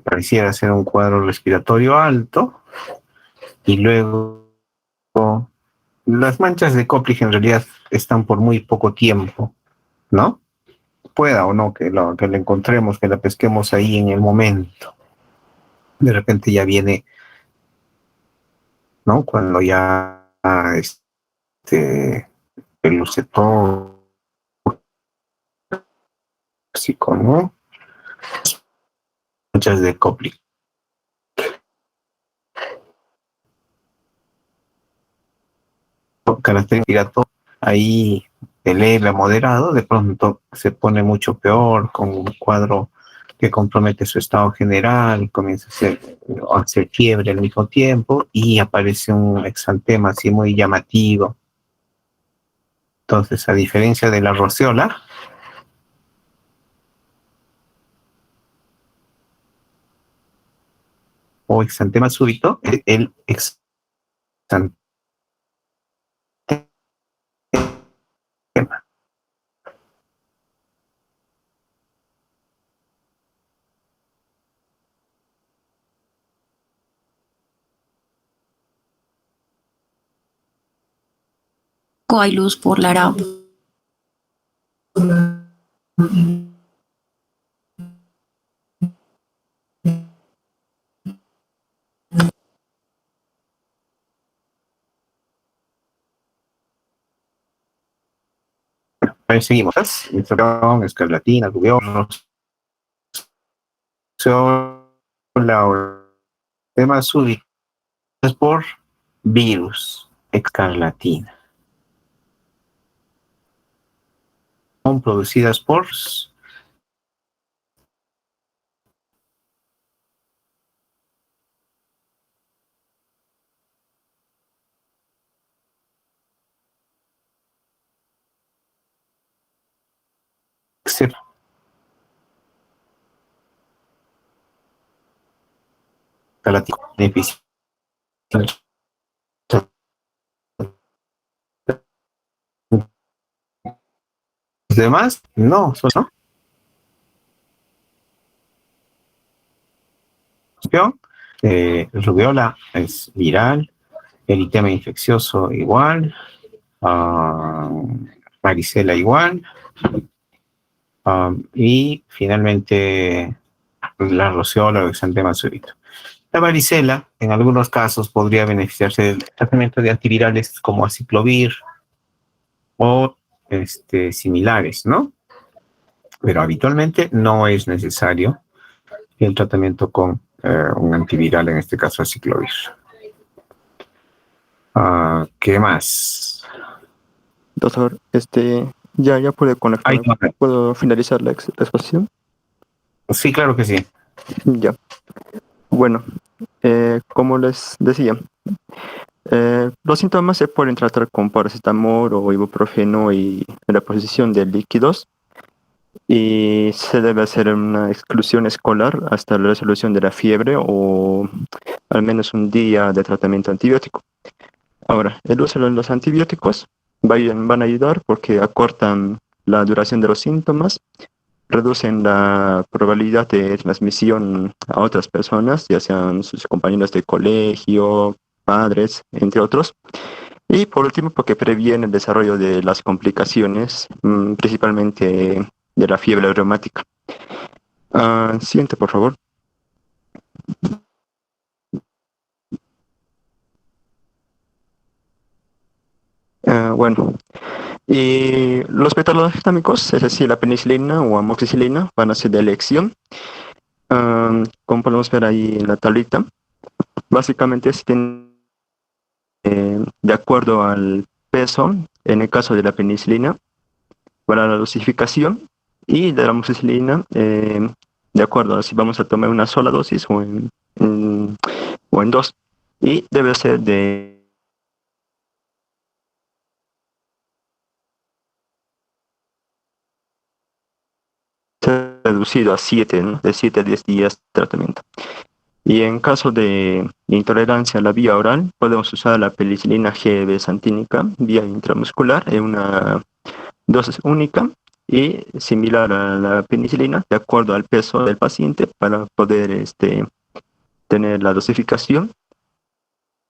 Pareciera ser un cuadro respiratorio alto, y luego las manchas de Koplik en realidad están por muy poco tiempo, ¿no? Pueda o no que la encontremos, que la pesquemos ahí en el momento. De repente ya viene, ¿no? Cuando ya el luce tóxico, ¿no? Manchas de Koplik. Característica ahí el leve a moderado, de pronto se pone mucho peor, con un cuadro que compromete su estado general, comienza a hacer fiebre al mismo tiempo y aparece un exantema así muy llamativo. Entonces, a diferencia de la roceola, o exantema súbito, el exantema Hay luz por la Lara. Ahí seguimos. Infección, escarlatina, rubiola, temas súbitos por virus, escarlatina. Son producidas por escarlatina. Los demás, no, son rubiola es viral, eritema infeccioso igual, varicela igual, y finalmente la rociola o exantema súbito. La varicela, en algunos casos, podría beneficiarse del tratamiento de antivirales como aciclovir o similares, ¿no? Pero habitualmente no es necesario el tratamiento con un antiviral, en este caso aciclovir. ¿Qué más? Doctor, ya puede conectar. ¿Puedo finalizar la exposición? Sí, claro que sí. Ya. Bueno, como les decía, los síntomas se pueden tratar con paracetamol o ibuprofeno y la posición de líquidos, y se debe hacer una exclusión escolar hasta la resolución de la fiebre o al menos un día de tratamiento antibiótico. Ahora, el uso de los antibióticos van a ayudar porque acortan la duración de los síntomas, reducen la probabilidad de transmisión a otras personas, ya sean sus compañeros de colegio, padres, entre otros. Y por último, porque previene el desarrollo de las complicaciones, principalmente de la fiebre reumática. Siguiente, por favor. Bueno, y los beta-lactámicos, es decir, la penicilina o amoxicilina, van a ser de elección. Como podemos ver ahí en la tablita, básicamente de acuerdo al peso, en el caso de la penicilina, para la dosificación, y de la amoxicilina, de acuerdo a si vamos a tomar una sola dosis o en dos, y debe ser reducido a 7, ¿no? De 7 a 10 días de tratamiento. Y en caso de intolerancia a la vía oral, podemos usar la penicilina GB santínica vía intramuscular en una dosis única y similar a la penicilina, de acuerdo al peso del paciente, para poder tener la dosificación.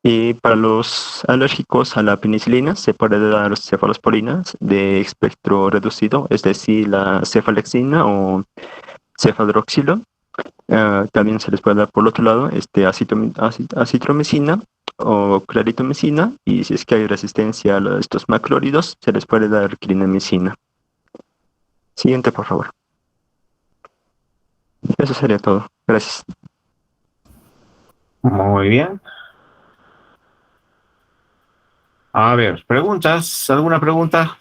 Y para los alérgicos a la penicilina se puede dar cefalosporinas de espectro reducido, es decir, la cefalexina o cefadroxilo. También se les puede dar por el otro lado acitromicina o claritomicina, y si es que hay resistencia a estos macrólidos, se les puede dar clindamicina. Siguiente, por favor. Eso sería todo. Gracias. Muy bien. A ver, ¿preguntas? ¿Alguna pregunta?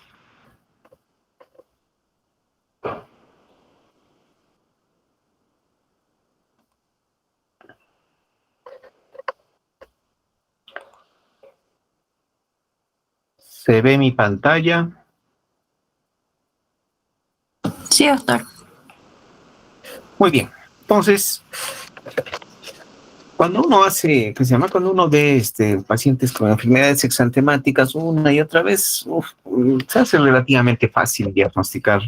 ¿Se ve mi pantalla? Sí, doctor. Muy bien. Entonces, cuando uno cuando uno ve pacientes con enfermedades exantemáticas una y otra vez, se hace relativamente fácil diagnosticar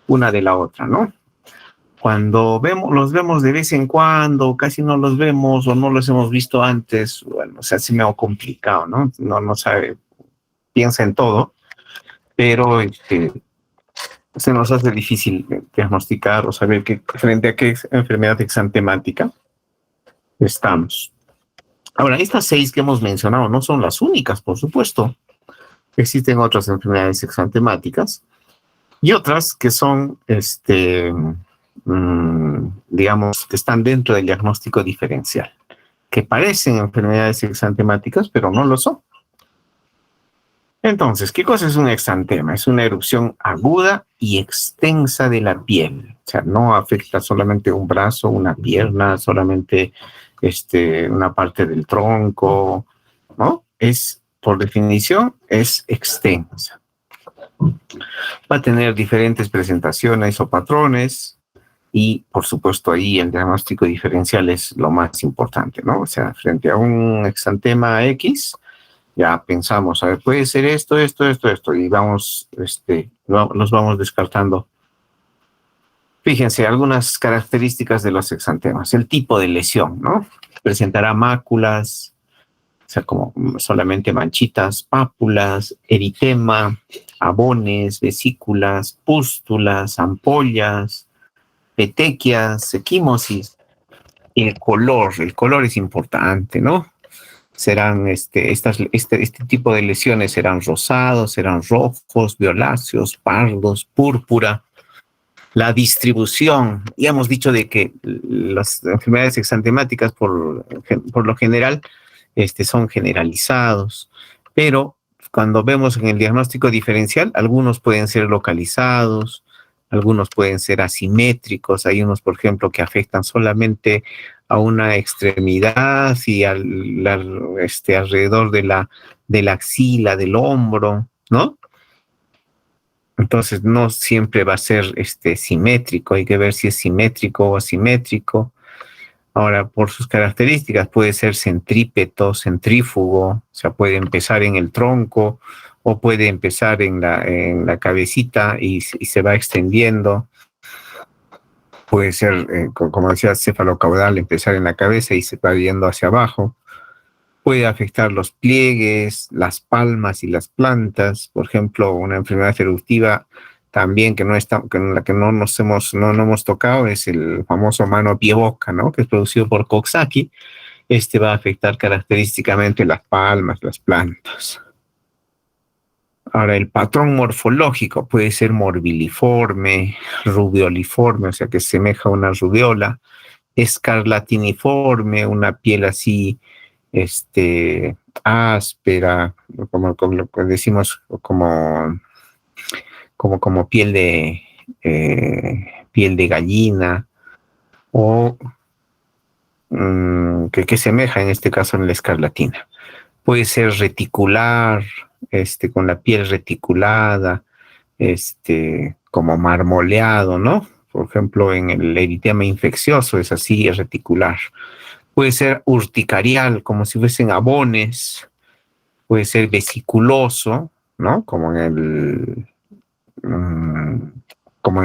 una de la otra, ¿no? Cuando los vemos de vez en cuando, casi no los vemos o no los hemos visto antes, bueno, se hace medio complicado, ¿no? No sabe, piensa en todo, pero se nos hace difícil diagnosticar o saber frente a qué enfermedad exantemática estamos. Ahora, estas 6 que hemos mencionado no son las únicas, por supuesto. Existen otras enfermedades exantemáticas Y otras que son, digamos, que están dentro del diagnóstico diferencial, que parecen enfermedades exantemáticas, pero no lo son. Entonces, ¿qué cosa es un exantema? Es una erupción aguda y extensa de la piel. O sea, no afecta solamente un brazo, una pierna, solamente una parte del tronco, ¿no? Es, por definición, es extensa. Va a tener diferentes presentaciones o patrones y, por supuesto, ahí el diagnóstico diferencial es lo más importante, ¿no? O sea, frente a un exantema X, ya pensamos, a ver, puede ser esto, y vamos, los vamos descartando. Fíjense, algunas características de los exantemas. El tipo de lesión, ¿no? Presentará máculas, o sea, como solamente manchitas, pápulas, eritema, abones, vesículas, pústulas, ampollas, petequias, equimosis. El color es importante, ¿no? Serán este tipo de lesiones serán rosados, serán rojos, violáceos, pardos, púrpura. La distribución, ya hemos dicho de que las enfermedades exantemáticas por lo general son generalizados, pero cuando vemos en el diagnóstico diferencial, algunos pueden ser localizados, algunos pueden ser asimétricos, hay unos, por ejemplo, que afectan solamente a una extremidad y alrededor de la axila, del hombro, ¿no? Entonces no siempre va a ser simétrico, hay que ver si es simétrico o asimétrico. Ahora, por sus características, puede ser centrípeto, centrífugo, o sea, puede empezar en el tronco o puede empezar en la cabecita y se va extendiendo. Puede ser, como decía, cefalocaudal, empezar en la cabeza y se va yendo hacia abajo. Puede afectar los pliegues, las palmas y las plantas. Por ejemplo, una enfermedad eruptiva también que no hemos tocado es el famoso mano-pie-boca, ¿no? Que es producido por Coxsackie. Va a afectar característicamente las palmas, las plantas. Ahora, el patrón morfológico puede ser morbiliforme, rubeoliforme, o sea, que semeja a una rubiola, escarlatiniforme, una piel así, áspera, como lo que decimos, como piel de gallina, o que semeja en este caso en la escarlatina. Puede ser reticular, con la piel reticulada, como marmoleado, ¿no? Por ejemplo, en el eritema infeccioso es así, es reticular. Puede ser urticarial, como si fuesen abones. Puede ser vesiculoso, ¿no? Como en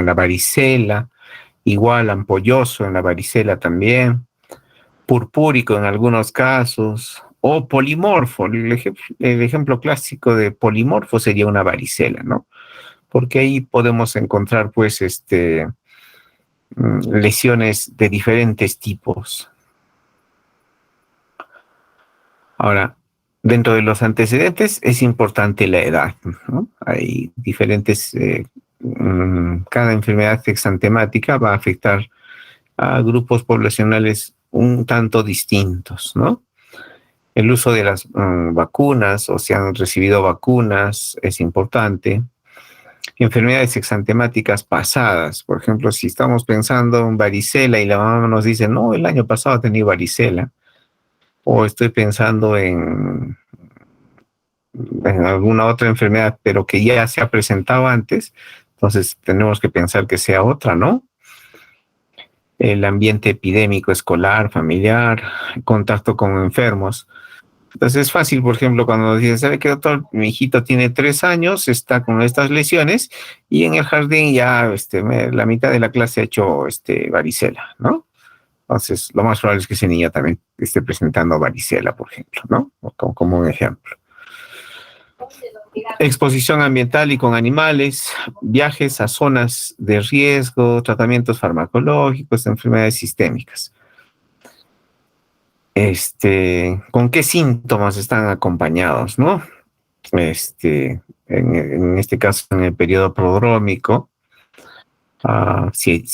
la varicela. Igual ampolloso en la varicela también. Purpúrico en algunos casos. O polimorfo. El ejemplo clásico de polimorfo sería una varicela, ¿no? Porque ahí podemos encontrar, pues, lesiones de diferentes tipos. Ahora, dentro de los antecedentes es importante la edad, ¿no? Hay diferentes, cada enfermedad exantemática va a afectar a grupos poblacionales un tanto distintos, ¿no? El uso de las vacunas, o si han recibido vacunas, es importante. Enfermedades exantemáticas pasadas, por ejemplo, si estamos pensando en varicela y la mamá nos dice, no, el año pasado tenía varicela, o estoy pensando en alguna otra enfermedad, pero que ya se ha presentado antes, entonces tenemos que pensar que sea otra, ¿no? El ambiente epidémico, escolar, familiar, contacto con enfermos. Entonces es fácil, por ejemplo, cuando nos dicen, ¿sabe qué, doctor? Mi hijito tiene 3 años, está con estas lesiones y en el jardín ya la mitad de la clase ha hecho varicela, ¿no? Entonces, lo más probable es que ese niño también esté presentando varicela, por ejemplo, ¿no? Como un ejemplo. Exposición ambiental y con animales, viajes a zonas de riesgo, tratamientos farmacológicos, enfermedades sistémicas. ¿Con qué síntomas están acompañados, no? en este caso en el periodo prodrómico, si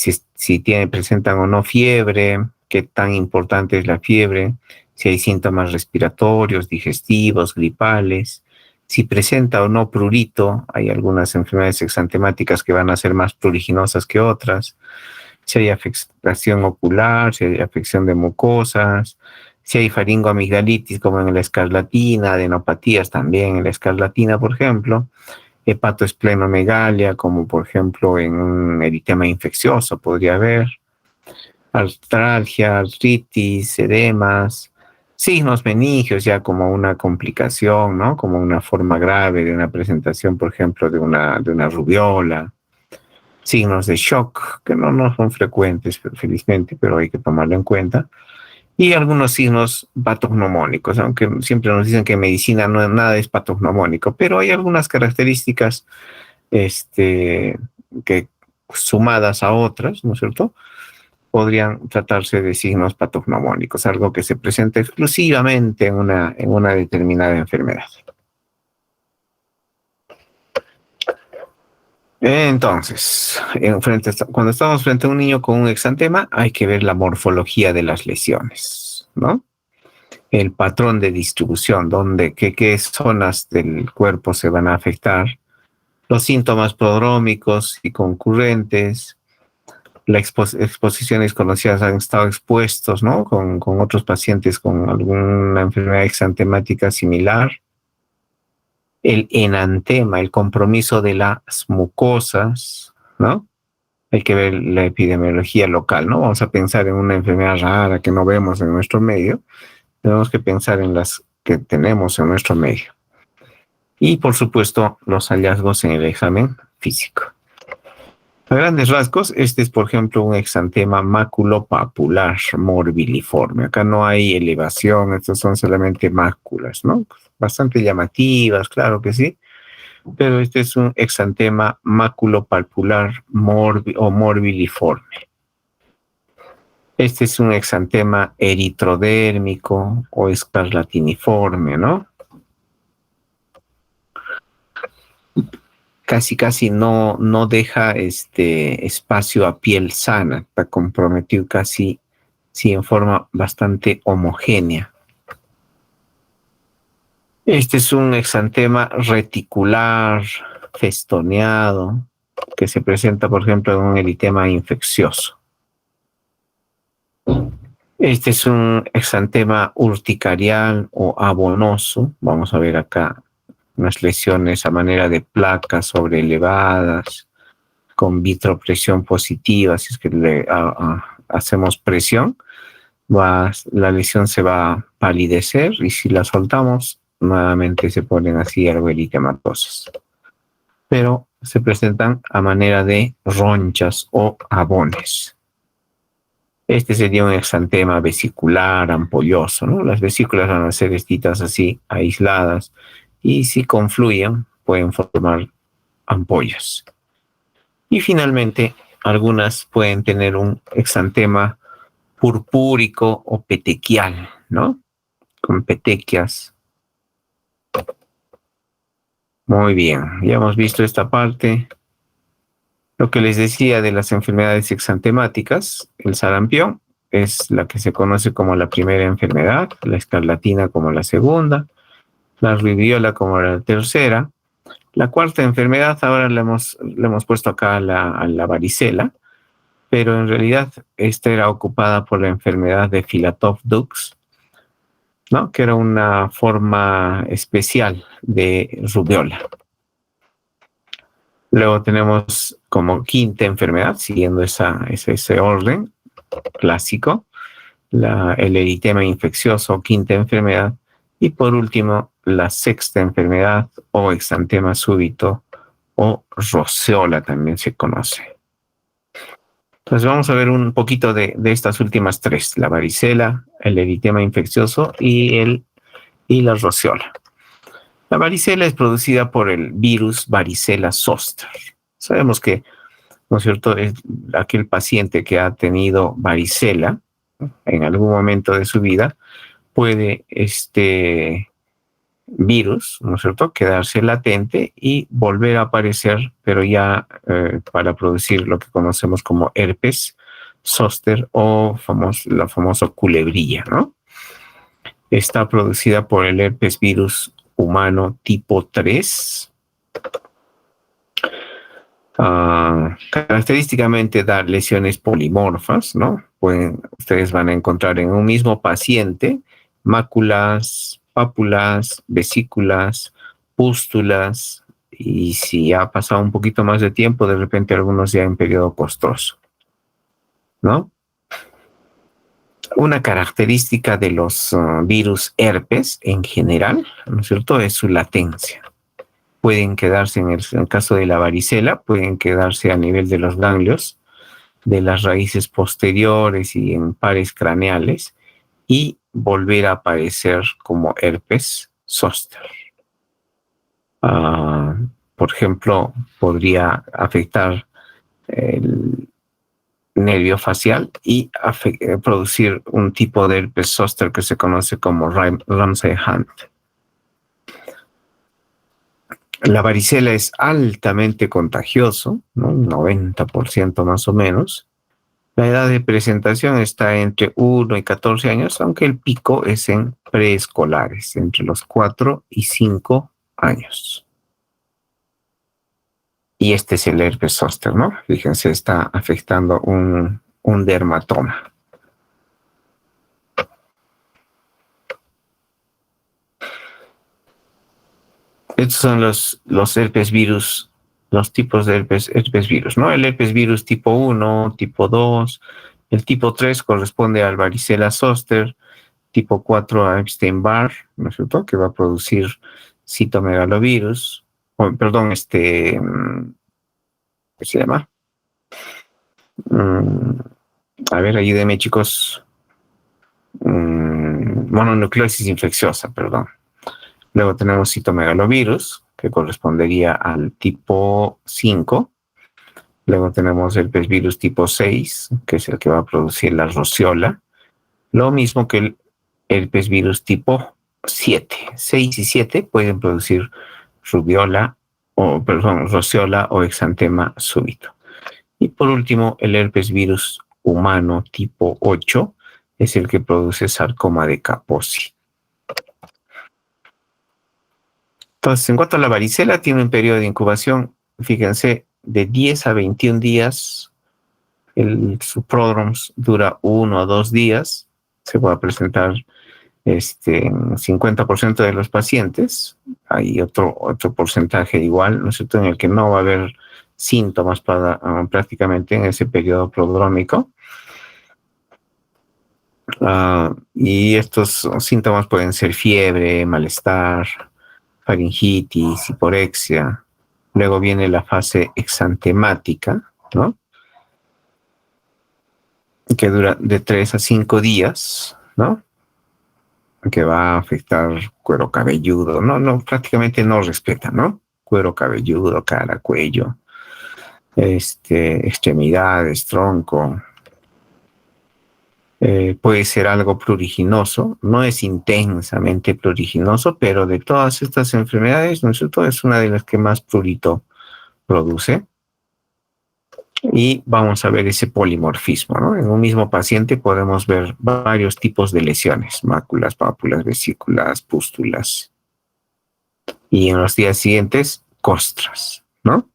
presentan o no fiebre, qué tan importante es la fiebre, si hay síntomas respiratorios, digestivos, gripales, si presenta o no prurito, hay algunas enfermedades exantemáticas que van a ser más pruriginosas que otras, si hay afectación ocular, si hay afección de mucosas, si hay faringoamigdalitis como en la escarlatina, adenopatías también en la escarlatina, por ejemplo, hepatoesplenomegalia, como por ejemplo en un eritema infeccioso podría haber, artralgia, artritis, edemas, signos meningios ya como una complicación, ¿no? Como una forma grave de una presentación, por ejemplo, de una rubiola, signos de shock, que no son frecuentes, felizmente, pero hay que tomarlo en cuenta, y algunos signos patognomónicos, aunque siempre nos dicen que en medicina nada es patognomónico, pero hay algunas características que sumadas a otras, ¿no es cierto?, podrían tratarse de signos patognomónicos, algo que se presenta exclusivamente en una determinada enfermedad. Entonces, cuando estamos frente a un niño con un exantema, hay que ver la morfología de las lesiones, ¿no? El patrón de distribución, qué zonas del cuerpo se van a afectar, los síntomas prodrómicos y concurrentes, las exposiciones conocidas han estado expuestos, ¿no? Con otros pacientes con alguna enfermedad exantemática similar. El enantema, el compromiso de las mucosas, ¿no? Hay que ver la epidemiología local, ¿no? Vamos a pensar en una enfermedad rara que no vemos en nuestro medio. Tenemos que pensar en las que tenemos en nuestro medio. Y, por supuesto, los hallazgos en el examen físico. A grandes rasgos, este es, por ejemplo, un exantema maculopapular morbiliforme. Acá no hay elevación, estos son solamente máculas, ¿no? Bastante llamativas, claro que sí, pero este es un exantema maculopapular morbiliforme. Este es un exantema eritrodérmico o escarlatiniforme, ¿no? Casi no deja espacio a piel sana, está comprometido casi en forma bastante homogénea. Este es un exantema reticular, festoneado, que se presenta, por ejemplo, en un eritema infeccioso. Este es un exantema urticarial o abonoso. Vamos a ver acá unas lesiones a manera de placas sobreelevadas, con vitropresión positiva. Si es que hacemos presión, la lesión se va a palidecer, y si la soltamos, nuevamente se ponen así algo eritematosas. Pero se presentan a manera de ronchas o abones. Este sería un exantema vesicular, ampolloso, ¿no? Las vesículas van a ser estitas así, aisladas, y si confluyen, pueden formar ampollas. Y finalmente, algunas pueden tener un exantema purpúrico o petequial, ¿no? Con petequias. Muy bien, ya hemos visto esta parte. Lo que les decía de las enfermedades exantemáticas, el sarampión es la que se conoce como la primera enfermedad, la escarlatina como la segunda, la rubiola como la tercera. La cuarta enfermedad ahora le hemos puesto acá a la varicela, pero en realidad esta era ocupada por la enfermedad de Filatov-Dux, ¿no? Que era una forma especial de rubiola. Luego tenemos como quinta enfermedad, siguiendo ese orden clásico, el eritema infeccioso, quinta enfermedad, y por último, la sexta enfermedad o exantema súbito o roceola también se conoce. Entonces vamos a ver un poquito de estas últimas tres, la varicela, el eritema infeccioso y la roceola. La varicela es producida por el virus varicela zoster. Sabemos que, ¿no es cierto?, es aquel paciente que ha tenido varicela en algún momento de su vida puede virus, ¿no es cierto?, quedarse latente y volver a aparecer, pero ya para producir lo que conocemos como herpes zóster o la famosa culebrilla, ¿no? Está producida por el herpes virus humano tipo 3. Característicamente da lesiones polimorfas, ¿no? Ustedes van a encontrar en un mismo paciente máculas, pápulas, vesículas, pústulas, y si ha pasado un poquito más de tiempo, de repente algunos ya en periodo costroso, ¿no? Una característica de los virus herpes en general, ¿no es cierto?, es su latencia. Pueden quedarse, en el caso de la varicela, pueden quedarse a nivel de los ganglios, de las raíces posteriores y en pares craneales, y volver a aparecer como herpes zóster. Por ejemplo, podría afectar el nervio facial y producir un tipo de herpes zóster que se conoce como Ramsay-Hunt. La varicela es altamente contagioso, ¿no? Un 90% más o menos. La edad de presentación está entre 1 y 14 años, aunque el pico es en preescolares, entre los 4 y 5 años. Y este es el herpes zóster, ¿no? Fíjense, está afectando un dermatoma. Estos son los herpes virus, los tipos de herpes virus, ¿no? El herpes virus tipo 1, tipo 2, el tipo 3 corresponde al varicela zóster, tipo 4 a Epstein-Barr, ¿no es cierto?, que va a producir citomegalovirus, ¿qué se llama? A ver, ayúdenme, chicos. Mononucleosis infecciosa, perdón. Luego tenemos citomegalovirus, que correspondería al tipo 5. Luego tenemos herpes virus tipo 6, que es el que va a producir la rociola. Lo mismo que el herpes virus tipo 7. 6 y 7 pueden producir rociola o exantema súbito. Y por último, el herpes virus humano tipo 8 es el que produce sarcoma de Kaposi. Entonces, en cuanto a la varicela, tiene un periodo de incubación, fíjense, de 10 a 21 días. Su prodromus dura 1 o 2 días. Se va a presentar en 50% de los pacientes. Hay otro porcentaje igual, ¿no es cierto?, en el que no va a haber síntomas prácticamente en ese periodo prodrómico. Y estos síntomas pueden ser fiebre, malestar, faringitis, hiporexia. Luego viene la fase exantemática, ¿no?, que dura de 3 a 5 días, ¿no?, que va a afectar cuero cabelludo. Prácticamente no respeta, ¿no? Cuero cabelludo, cara, cuello, extremidades, tronco. Puede ser algo pruriginoso, no es intensamente pruriginoso, pero de todas estas enfermedades, ¿no es cierto?, es una de las que más prurito produce. Y vamos a ver ese polimorfismo, ¿no? En un mismo paciente podemos ver varios tipos de lesiones: máculas, pápulas, vesículas, pústulas. Y en los días siguientes, costras, ¿no?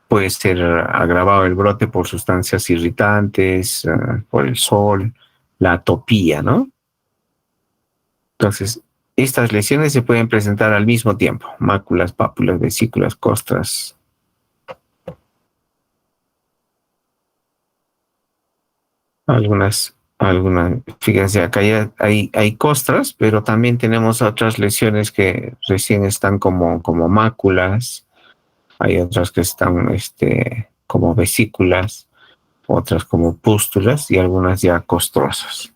Puede ser agravado el brote por sustancias irritantes, por el sol, la atopía, ¿no? Entonces, estas lesiones se pueden presentar al mismo tiempo: máculas, pápulas, vesículas, costras. Algunas, fíjense, acá ya hay costras, pero también tenemos otras lesiones que recién están como máculas. Hay otras que están como vesículas, otras como pústulas y algunas ya costrosas.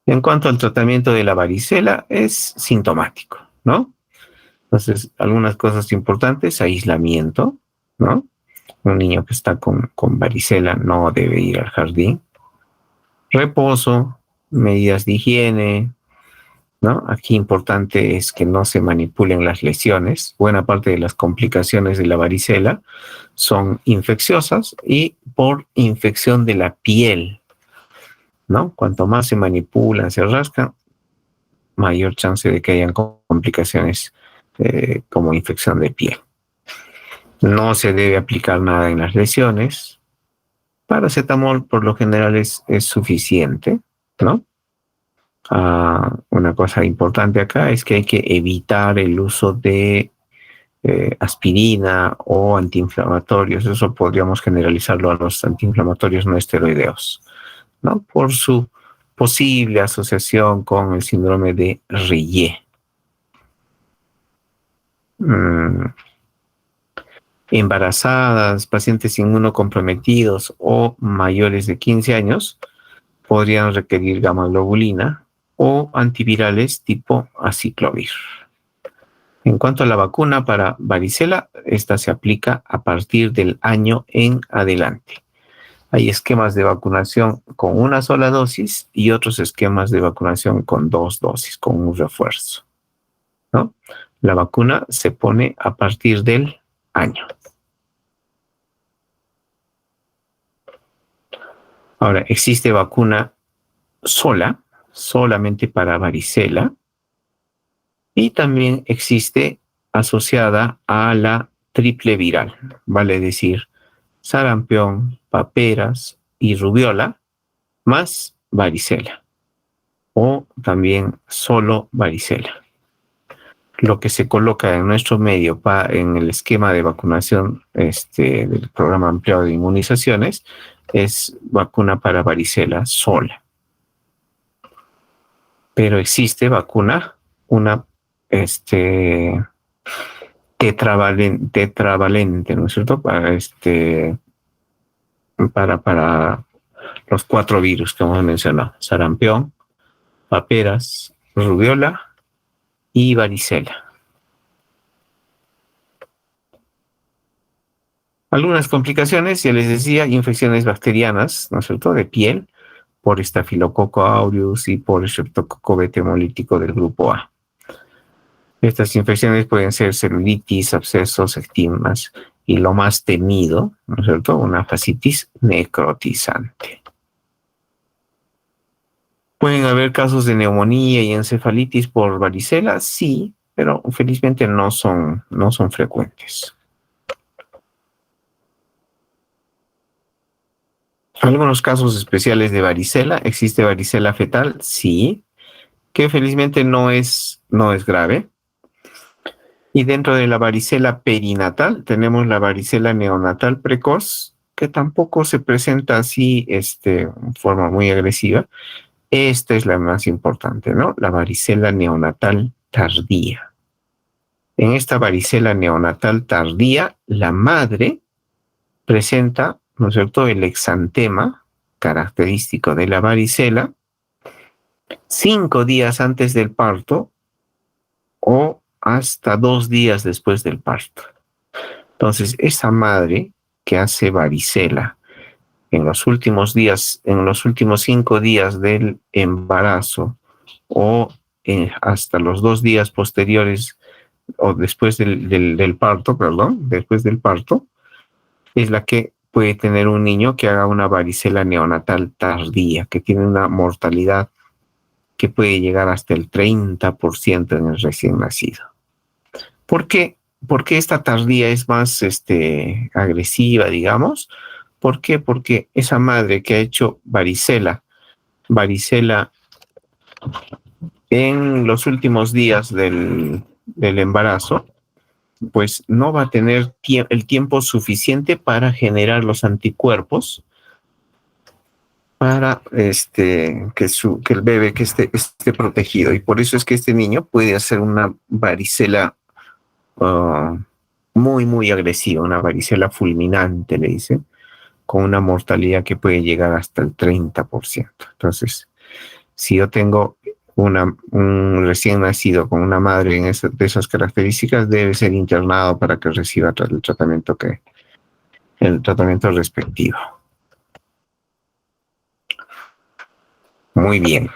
En cuanto al tratamiento de la varicela, es sintomático, ¿no? Entonces, algunas cosas importantes: aislamiento, ¿no? Un niño que está con varicela no debe ir al jardín. Reposo, medidas de higiene, ¿no? Aquí importante es que no se manipulen las lesiones. Buena parte de las complicaciones de la varicela son infecciosas y por infección de la piel, ¿no? Cuanto más se manipulan, se rascan, mayor chance de que hayan complicaciones como infección de piel. No se debe aplicar nada en las lesiones. Paracetamol por lo general es suficiente, ¿no? Una cosa importante acá es que hay que evitar el uso de aspirina o antiinflamatorios. Eso podríamos generalizarlo a los antiinflamatorios no esteroideos, ¿no? Por su posible asociación con el síndrome de Reye. Embarazadas, pacientes inmunocomprometidos o mayores de 15 años podrían requerir gamma-globulina o antivirales tipo aciclovir. En cuanto a la vacuna para varicela, esta se aplica a partir del año en adelante. Hay esquemas de vacunación con una sola dosis y otros esquemas de vacunación con 2 dosis, con un refuerzo, ¿no? La vacuna se pone a partir del año. Ahora, existe vacuna solamente para varicela, y también existe asociada a la triple viral, vale decir, sarampión, paperas y rubiola, más varicela, o también solo varicela. Lo que se coloca en nuestro medio en el esquema de vacunación del programa ampliado de inmunizaciones es vacuna para varicela sola. Pero existe vacuna, una tetravalente, ¿no es cierto? Para los 4 virus que hemos mencionado: sarampión, paperas, rubiola y varicela. Algunas complicaciones, ya les decía, infecciones bacterianas, ¿no es cierto?, de piel, por Staphylococcus aureus y por el Streptococcus beta hemolítico del grupo A. Estas infecciones pueden ser celulitis, abscesos, ectimas y lo más temido, ¿no es cierto?, una fascitis necrotizante. ¿Pueden haber casos de neumonía y encefalitis por varicela? Sí, pero felizmente no son frecuentes. Algunos casos especiales de varicela. ¿Existe varicela fetal? Sí, que felizmente no es grave. Y dentro de la varicela perinatal tenemos la varicela neonatal precoz, que tampoco se presenta así en forma muy agresiva. Esta es la más importante, ¿no? La varicela neonatal tardía. En esta varicela neonatal tardía, la madre presenta, ¿no es cierto?, el exantema característico de la varicela 5 días antes del parto o hasta 2 días después del parto. Entonces, esa madre que hace varicela en los últimos 5 días del embarazo o hasta los 2 días posteriores o después del parto, después del parto, es la que puede tener un niño que haga una varicela neonatal tardía, que tiene una mortalidad que puede llegar hasta el 30% en el recién nacido. ¿Por qué? Porque esta tardía es más agresiva, digamos. ¿Por qué? Porque esa madre que ha hecho varicela en los últimos días del embarazo, pues no va a tener el tiempo suficiente para generar los anticuerpos para que el bebé que esté protegido. Y por eso es que este niño puede hacer una varicela muy, muy agresiva, una varicela fulminante, le dicen, con una mortalidad que puede llegar hasta el 30%. Entonces, si yo tengo un recién nacido con una madre de esas características, debe ser internado para que reciba el tratamiento respectivo. Muy bien.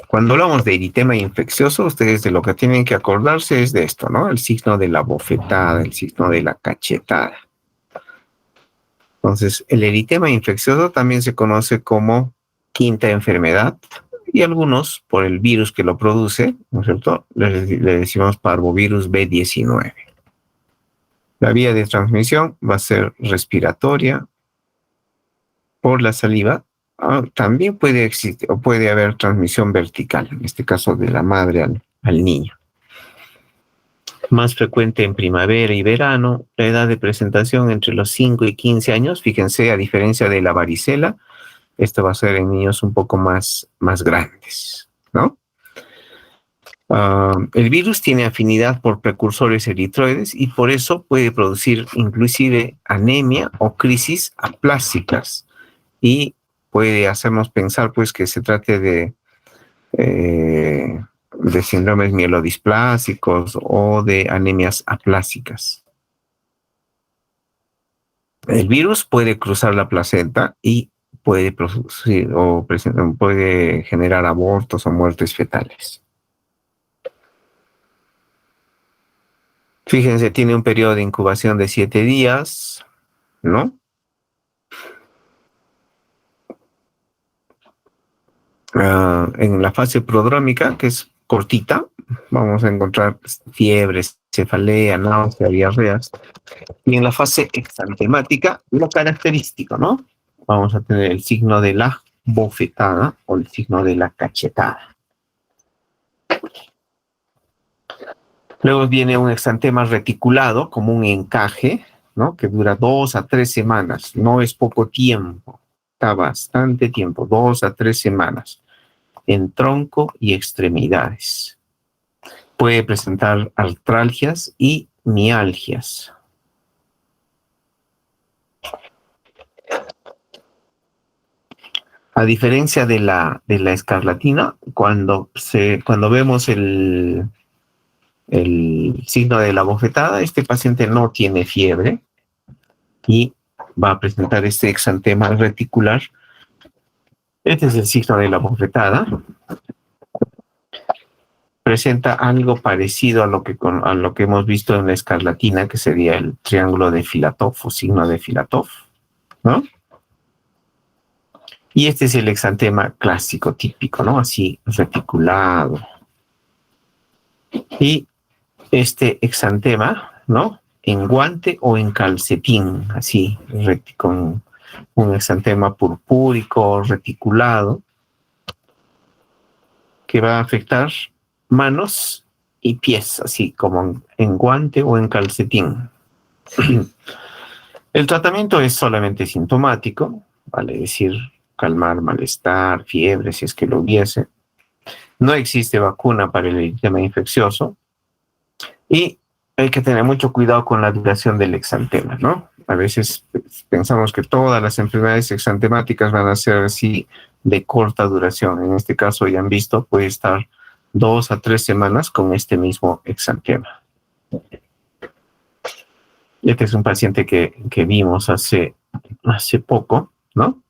Cuando hablamos de eritema infeccioso, ustedes de lo que tienen que acordarse es de esto, ¿no? El signo de la bofetada, el signo de la cachetada. Entonces, el eritema infeccioso también se conoce como quinta enfermedad y algunos, por el virus que lo produce, ¿no es cierto?, le decimos parvovirus B19. La vía de transmisión va a ser respiratoria por la saliva. También puede existir o puede haber transmisión vertical, en este caso de la madre al niño. Más frecuente en primavera y verano, la edad de presentación entre los 5 y 15 años, fíjense, a diferencia de la varicela, esto va a ser en niños un poco más grandes, ¿no? El virus tiene afinidad por precursores eritroides y por eso puede producir inclusive anemia o crisis aplásicas y puede hacernos pensar pues que se trate de síndromes mielodisplásicos o de anemias aplásicas. El virus puede cruzar la placenta y puede producir o puede generar abortos o muertes fetales. Fíjense, tiene un periodo de incubación de 7 días, ¿no? En la fase prodrómica, que es cortita, vamos a encontrar fiebres, cefalea, náusea, diarreas. Y en la fase exantemática, lo característico, ¿no? Vamos a tener el signo de la bofetada o el signo de la cachetada. Luego viene un exantema reticulado, como un encaje, ¿no? Que dura 2 a 3 semanas. No es poco tiempo, está bastante tiempo, 2 a 3 semanas, en tronco y extremidades. Puede presentar artralgias y mialgias. A diferencia de la escarlatina, cuando vemos el signo de la bofetada, este paciente no tiene fiebre y va a presentar este exantema reticular. Este es el signo de la bofetada. Presenta algo parecido a lo que hemos visto en la escarlatina, que sería el triángulo de Filatov o signo de Filatov, ¿no? Y este es el exantema clásico, típico, ¿no? Así, reticulado. Y este exantema, ¿no? En guante o en calcetín, así, con un exantema purpúrico, reticulado, que va a afectar manos y pies, así como en guante o en calcetín. El tratamiento es solamente sintomático, vale decir, calmar malestar, fiebre, si es que lo hubiese. No existe vacuna para el eritema infeccioso y hay que tener mucho cuidado con la duración del exantema, ¿no? A veces pensamos que todas las enfermedades exantemáticas van a ser así de corta duración. En este caso, ya han visto, puede estar 2 a 3 semanas con este mismo exantema. Este es un paciente que vimos hace poco, ¿no?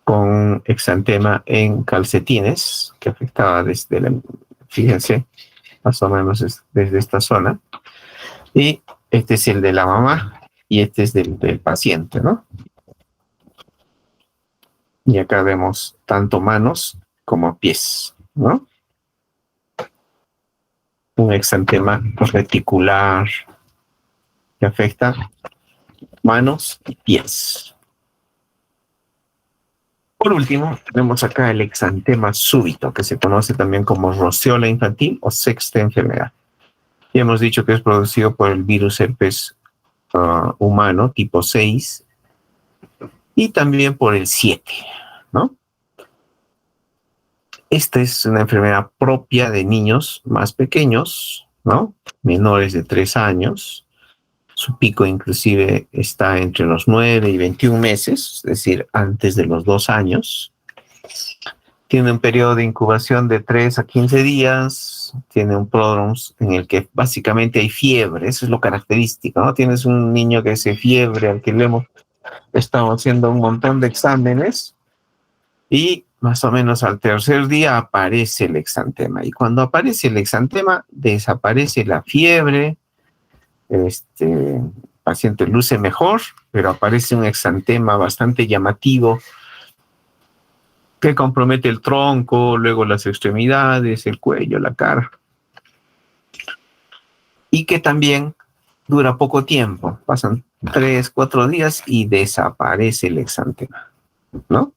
Con exantema en calcetines, que afectaba fíjense, más o menos desde esta zona. Y este es el de la mamá y este es del paciente, ¿no? Y acá vemos tanto manos como pies, ¿no? Un exantema reticular que afecta manos y pies. Por último, tenemos acá el exantema súbito, que se conoce también como roceola infantil o sexta enfermedad. Y hemos dicho que es producido por el virus herpes humano tipo 6 y también por el 7, ¿no? Esta es una enfermedad propia de niños más pequeños, ¿no? Menores de 3 años. Su pico inclusive está entre los 9 y 21 meses, es decir, antes de los 2 años. Tiene un periodo de incubación de 3 a 15 días. Tiene un prodromus en el que básicamente hay fiebre. Eso es lo característico, ¿no? Tienes un niño que hace fiebre, al que le hemos estado haciendo un montón de exámenes y más o menos al tercer día aparece el exantema. Y cuando aparece el exantema, desaparece la fiebre, el paciente luce mejor, pero aparece un exantema bastante llamativo que compromete el tronco, luego las extremidades, el cuello, la cara. Y que también dura poco tiempo, pasan 3, 4 días y desaparece el exantema, ¿no?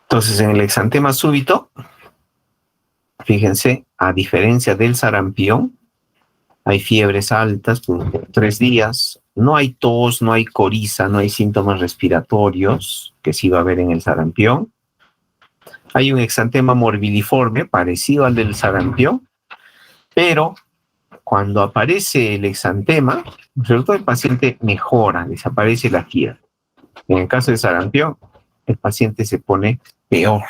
Entonces, en el exantema súbito, fíjense, a diferencia del sarampión, hay fiebres altas por 3 días, no hay tos, no hay coriza, no hay síntomas respiratorios, que sí va a haber en el sarampión. Hay un exantema morbilliforme, parecido al del sarampión, pero cuando aparece el exantema, sobre todo el paciente mejora, desaparece la fiebre. En el caso del sarampión, el paciente se pone peor.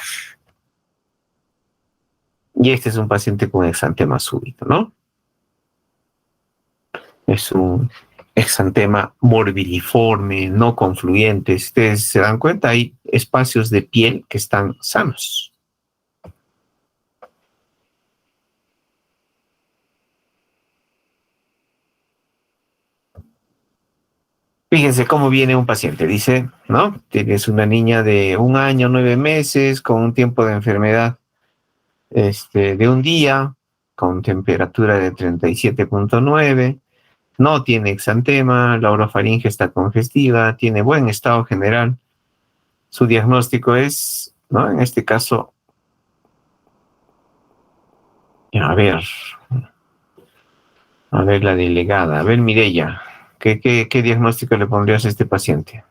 Y este es un paciente con exantema súbito, ¿no? Es un exantema morbilliforme, no confluyente. Si ustedes se dan cuenta, hay espacios de piel que están sanos. Fíjense cómo viene un paciente. Dice, ¿no? Tienes una niña de 1 año, 9 meses, con un tiempo de enfermedad de un día, con temperatura de 37.9, no tiene exantema, la orofaringe está congestiva, tiene buen estado general. Su diagnóstico es, ¿no? En este caso, a ver la delegada, a ver Mireya, ¿qué diagnóstico le pondrías a este paciente?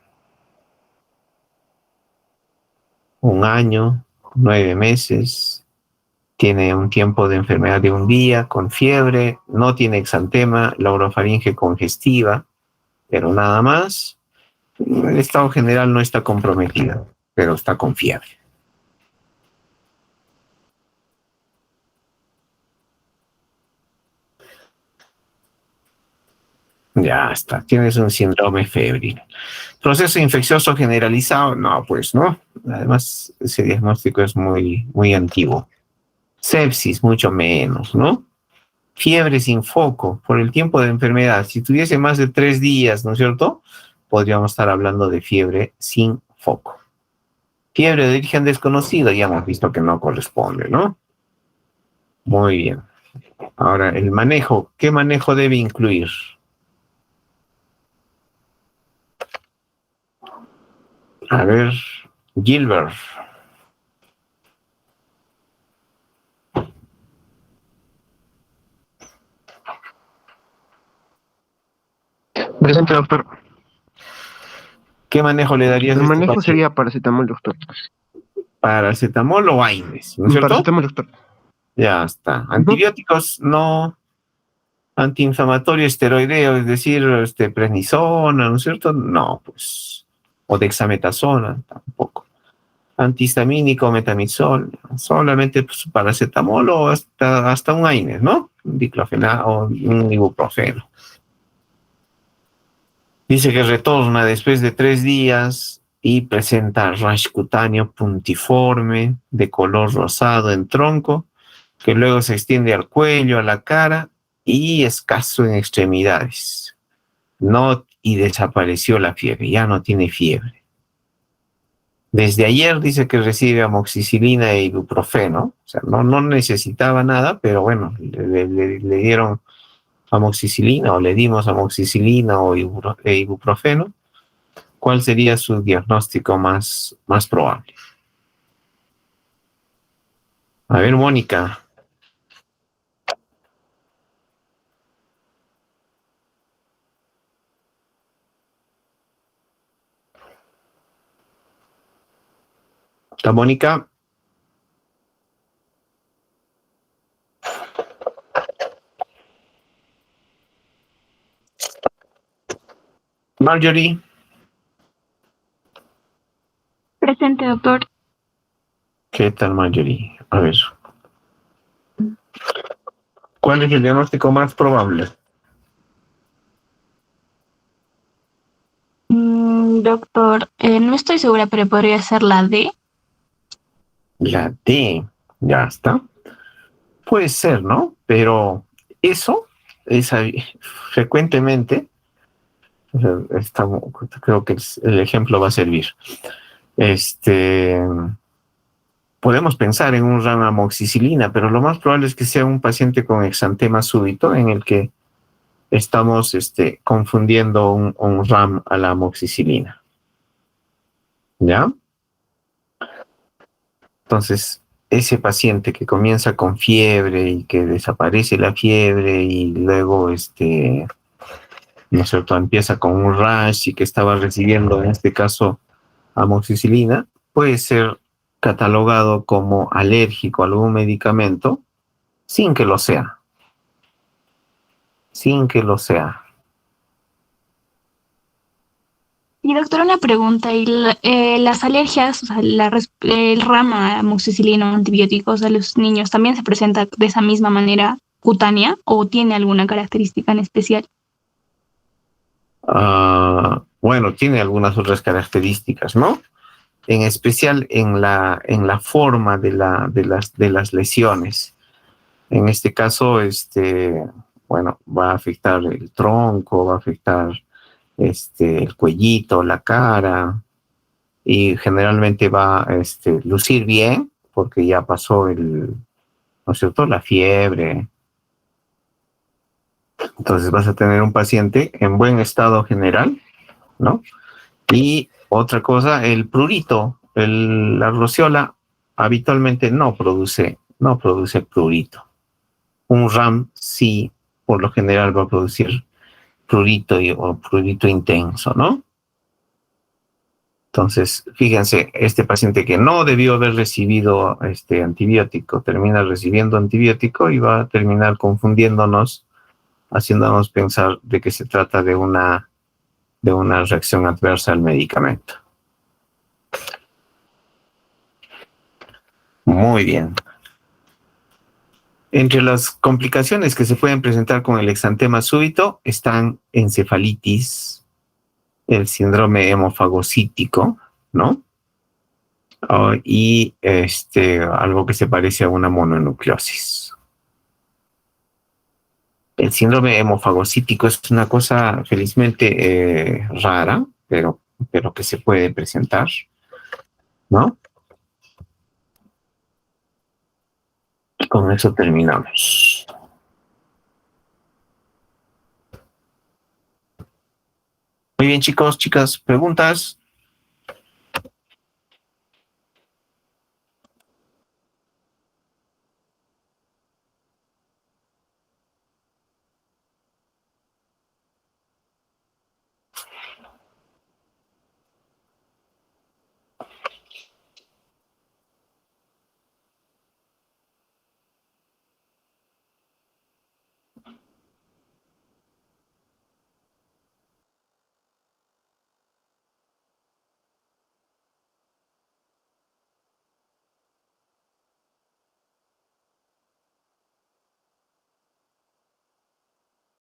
1 año, 9 meses, tiene un tiempo de enfermedad de un día, con fiebre, no tiene exantema, la orofaringe congestiva, pero nada más. El estado general no está comprometido, pero está con fiebre. Ya está, tienes un síndrome febril. ¿Proceso infeccioso generalizado? No, pues no. Además, ese diagnóstico es muy, muy antiguo. Sepsis, mucho menos, ¿no? Fiebre sin foco por el tiempo de enfermedad. Si tuviese más de 3 días, ¿no es cierto? Podríamos estar hablando de fiebre sin foco. Fiebre de origen desconocido, ya hemos visto que no corresponde, ¿no? Muy bien. Ahora, el manejo. ¿Qué manejo debe incluir? A ver, Gilbert. Presente, doctor. ¿Qué manejo le darías a El este manejo paciente? sería paracetamol, doctor. Paracetamol o AINES, ¿no es cierto? Paracetamol, doctor. Ya está. Antibióticos no. Antiinflamatorio esteroideo, es decir, prednisona, ¿no es cierto? No, pues. O dexametasona, tampoco. Antihistamínico, metamizol, solamente pues, paracetamol o hasta un AINES, ¿no? Un diclofenac o un ibuprofeno. Dice que retorna después de 3 días y presenta rash cutáneo puntiforme de color rosado en tronco, que luego se extiende al cuello, a la cara y escaso en extremidades. Y desapareció la fiebre, ya no tiene fiebre. Desde ayer dice que recibe amoxicilina e ibuprofeno, o sea, no necesitaba nada, pero bueno, le dieron amoxicilina o le dimos amoxicilina o ibuprofeno. ¿Cuál sería su diagnóstico más probable? A ver, Mónica. ¿Está Mónica? Marjorie. Presente, doctor. ¿Qué tal, Marjorie? A ver. ¿Cuál es el diagnóstico más probable? Doctor, no estoy segura, pero podría ser la D. La D, ya está. Puede ser, ¿no? Pero eso es frecuentemente, creo que el ejemplo va a servir. Podemos pensar en un RAM amoxicilina, pero lo más probable es que sea un paciente con exantema súbito en el que estamos confundiendo un RAM a la amoxicilina. ¿Ya? Entonces, ese paciente que comienza con fiebre y que desaparece la fiebre y luego, ¿no es cierto?, empieza con un rash y que estaba recibiendo, en este caso, amoxicilina, puede ser catalogado como alérgico a algún medicamento sin que lo sea. Sin que lo sea. Y doctor, una pregunta, ¿y las alergias, o sea, el rama amoxicilina o antibióticos a los niños también se presenta de esa misma manera cutánea o tiene alguna característica en especial? Bueno, tiene algunas otras características, ¿no? En especial en la forma de las lesiones. En este caso, bueno, va a afectar el tronco, va a afectar el cuellito, la cara, y generalmente va a lucir bien porque ya pasó ¿no es cierto?, la fiebre. Entonces vas a tener un paciente en buen estado general, ¿no? Y otra cosa, el prurito, la rociola habitualmente no produce prurito. Un RAM sí, por lo general va a producir prurito o prurito intenso, ¿no? Entonces, fíjense, este paciente que no debió haber recibido antibiótico, termina recibiendo antibiótico y va a terminar confundiéndonos, haciéndonos pensar de que se trata de una reacción adversa al medicamento. Muy bien. Entre las complicaciones que se pueden presentar con el exantema súbito están encefalitis, el síndrome hemofagocítico, ¿no? Y algo que se parece a una mononucleosis. El síndrome hemofagocítico es una cosa felizmente rara, pero que se puede presentar, ¿no? Y con eso terminamos. Muy bien, chicos, chicas, ¿preguntas?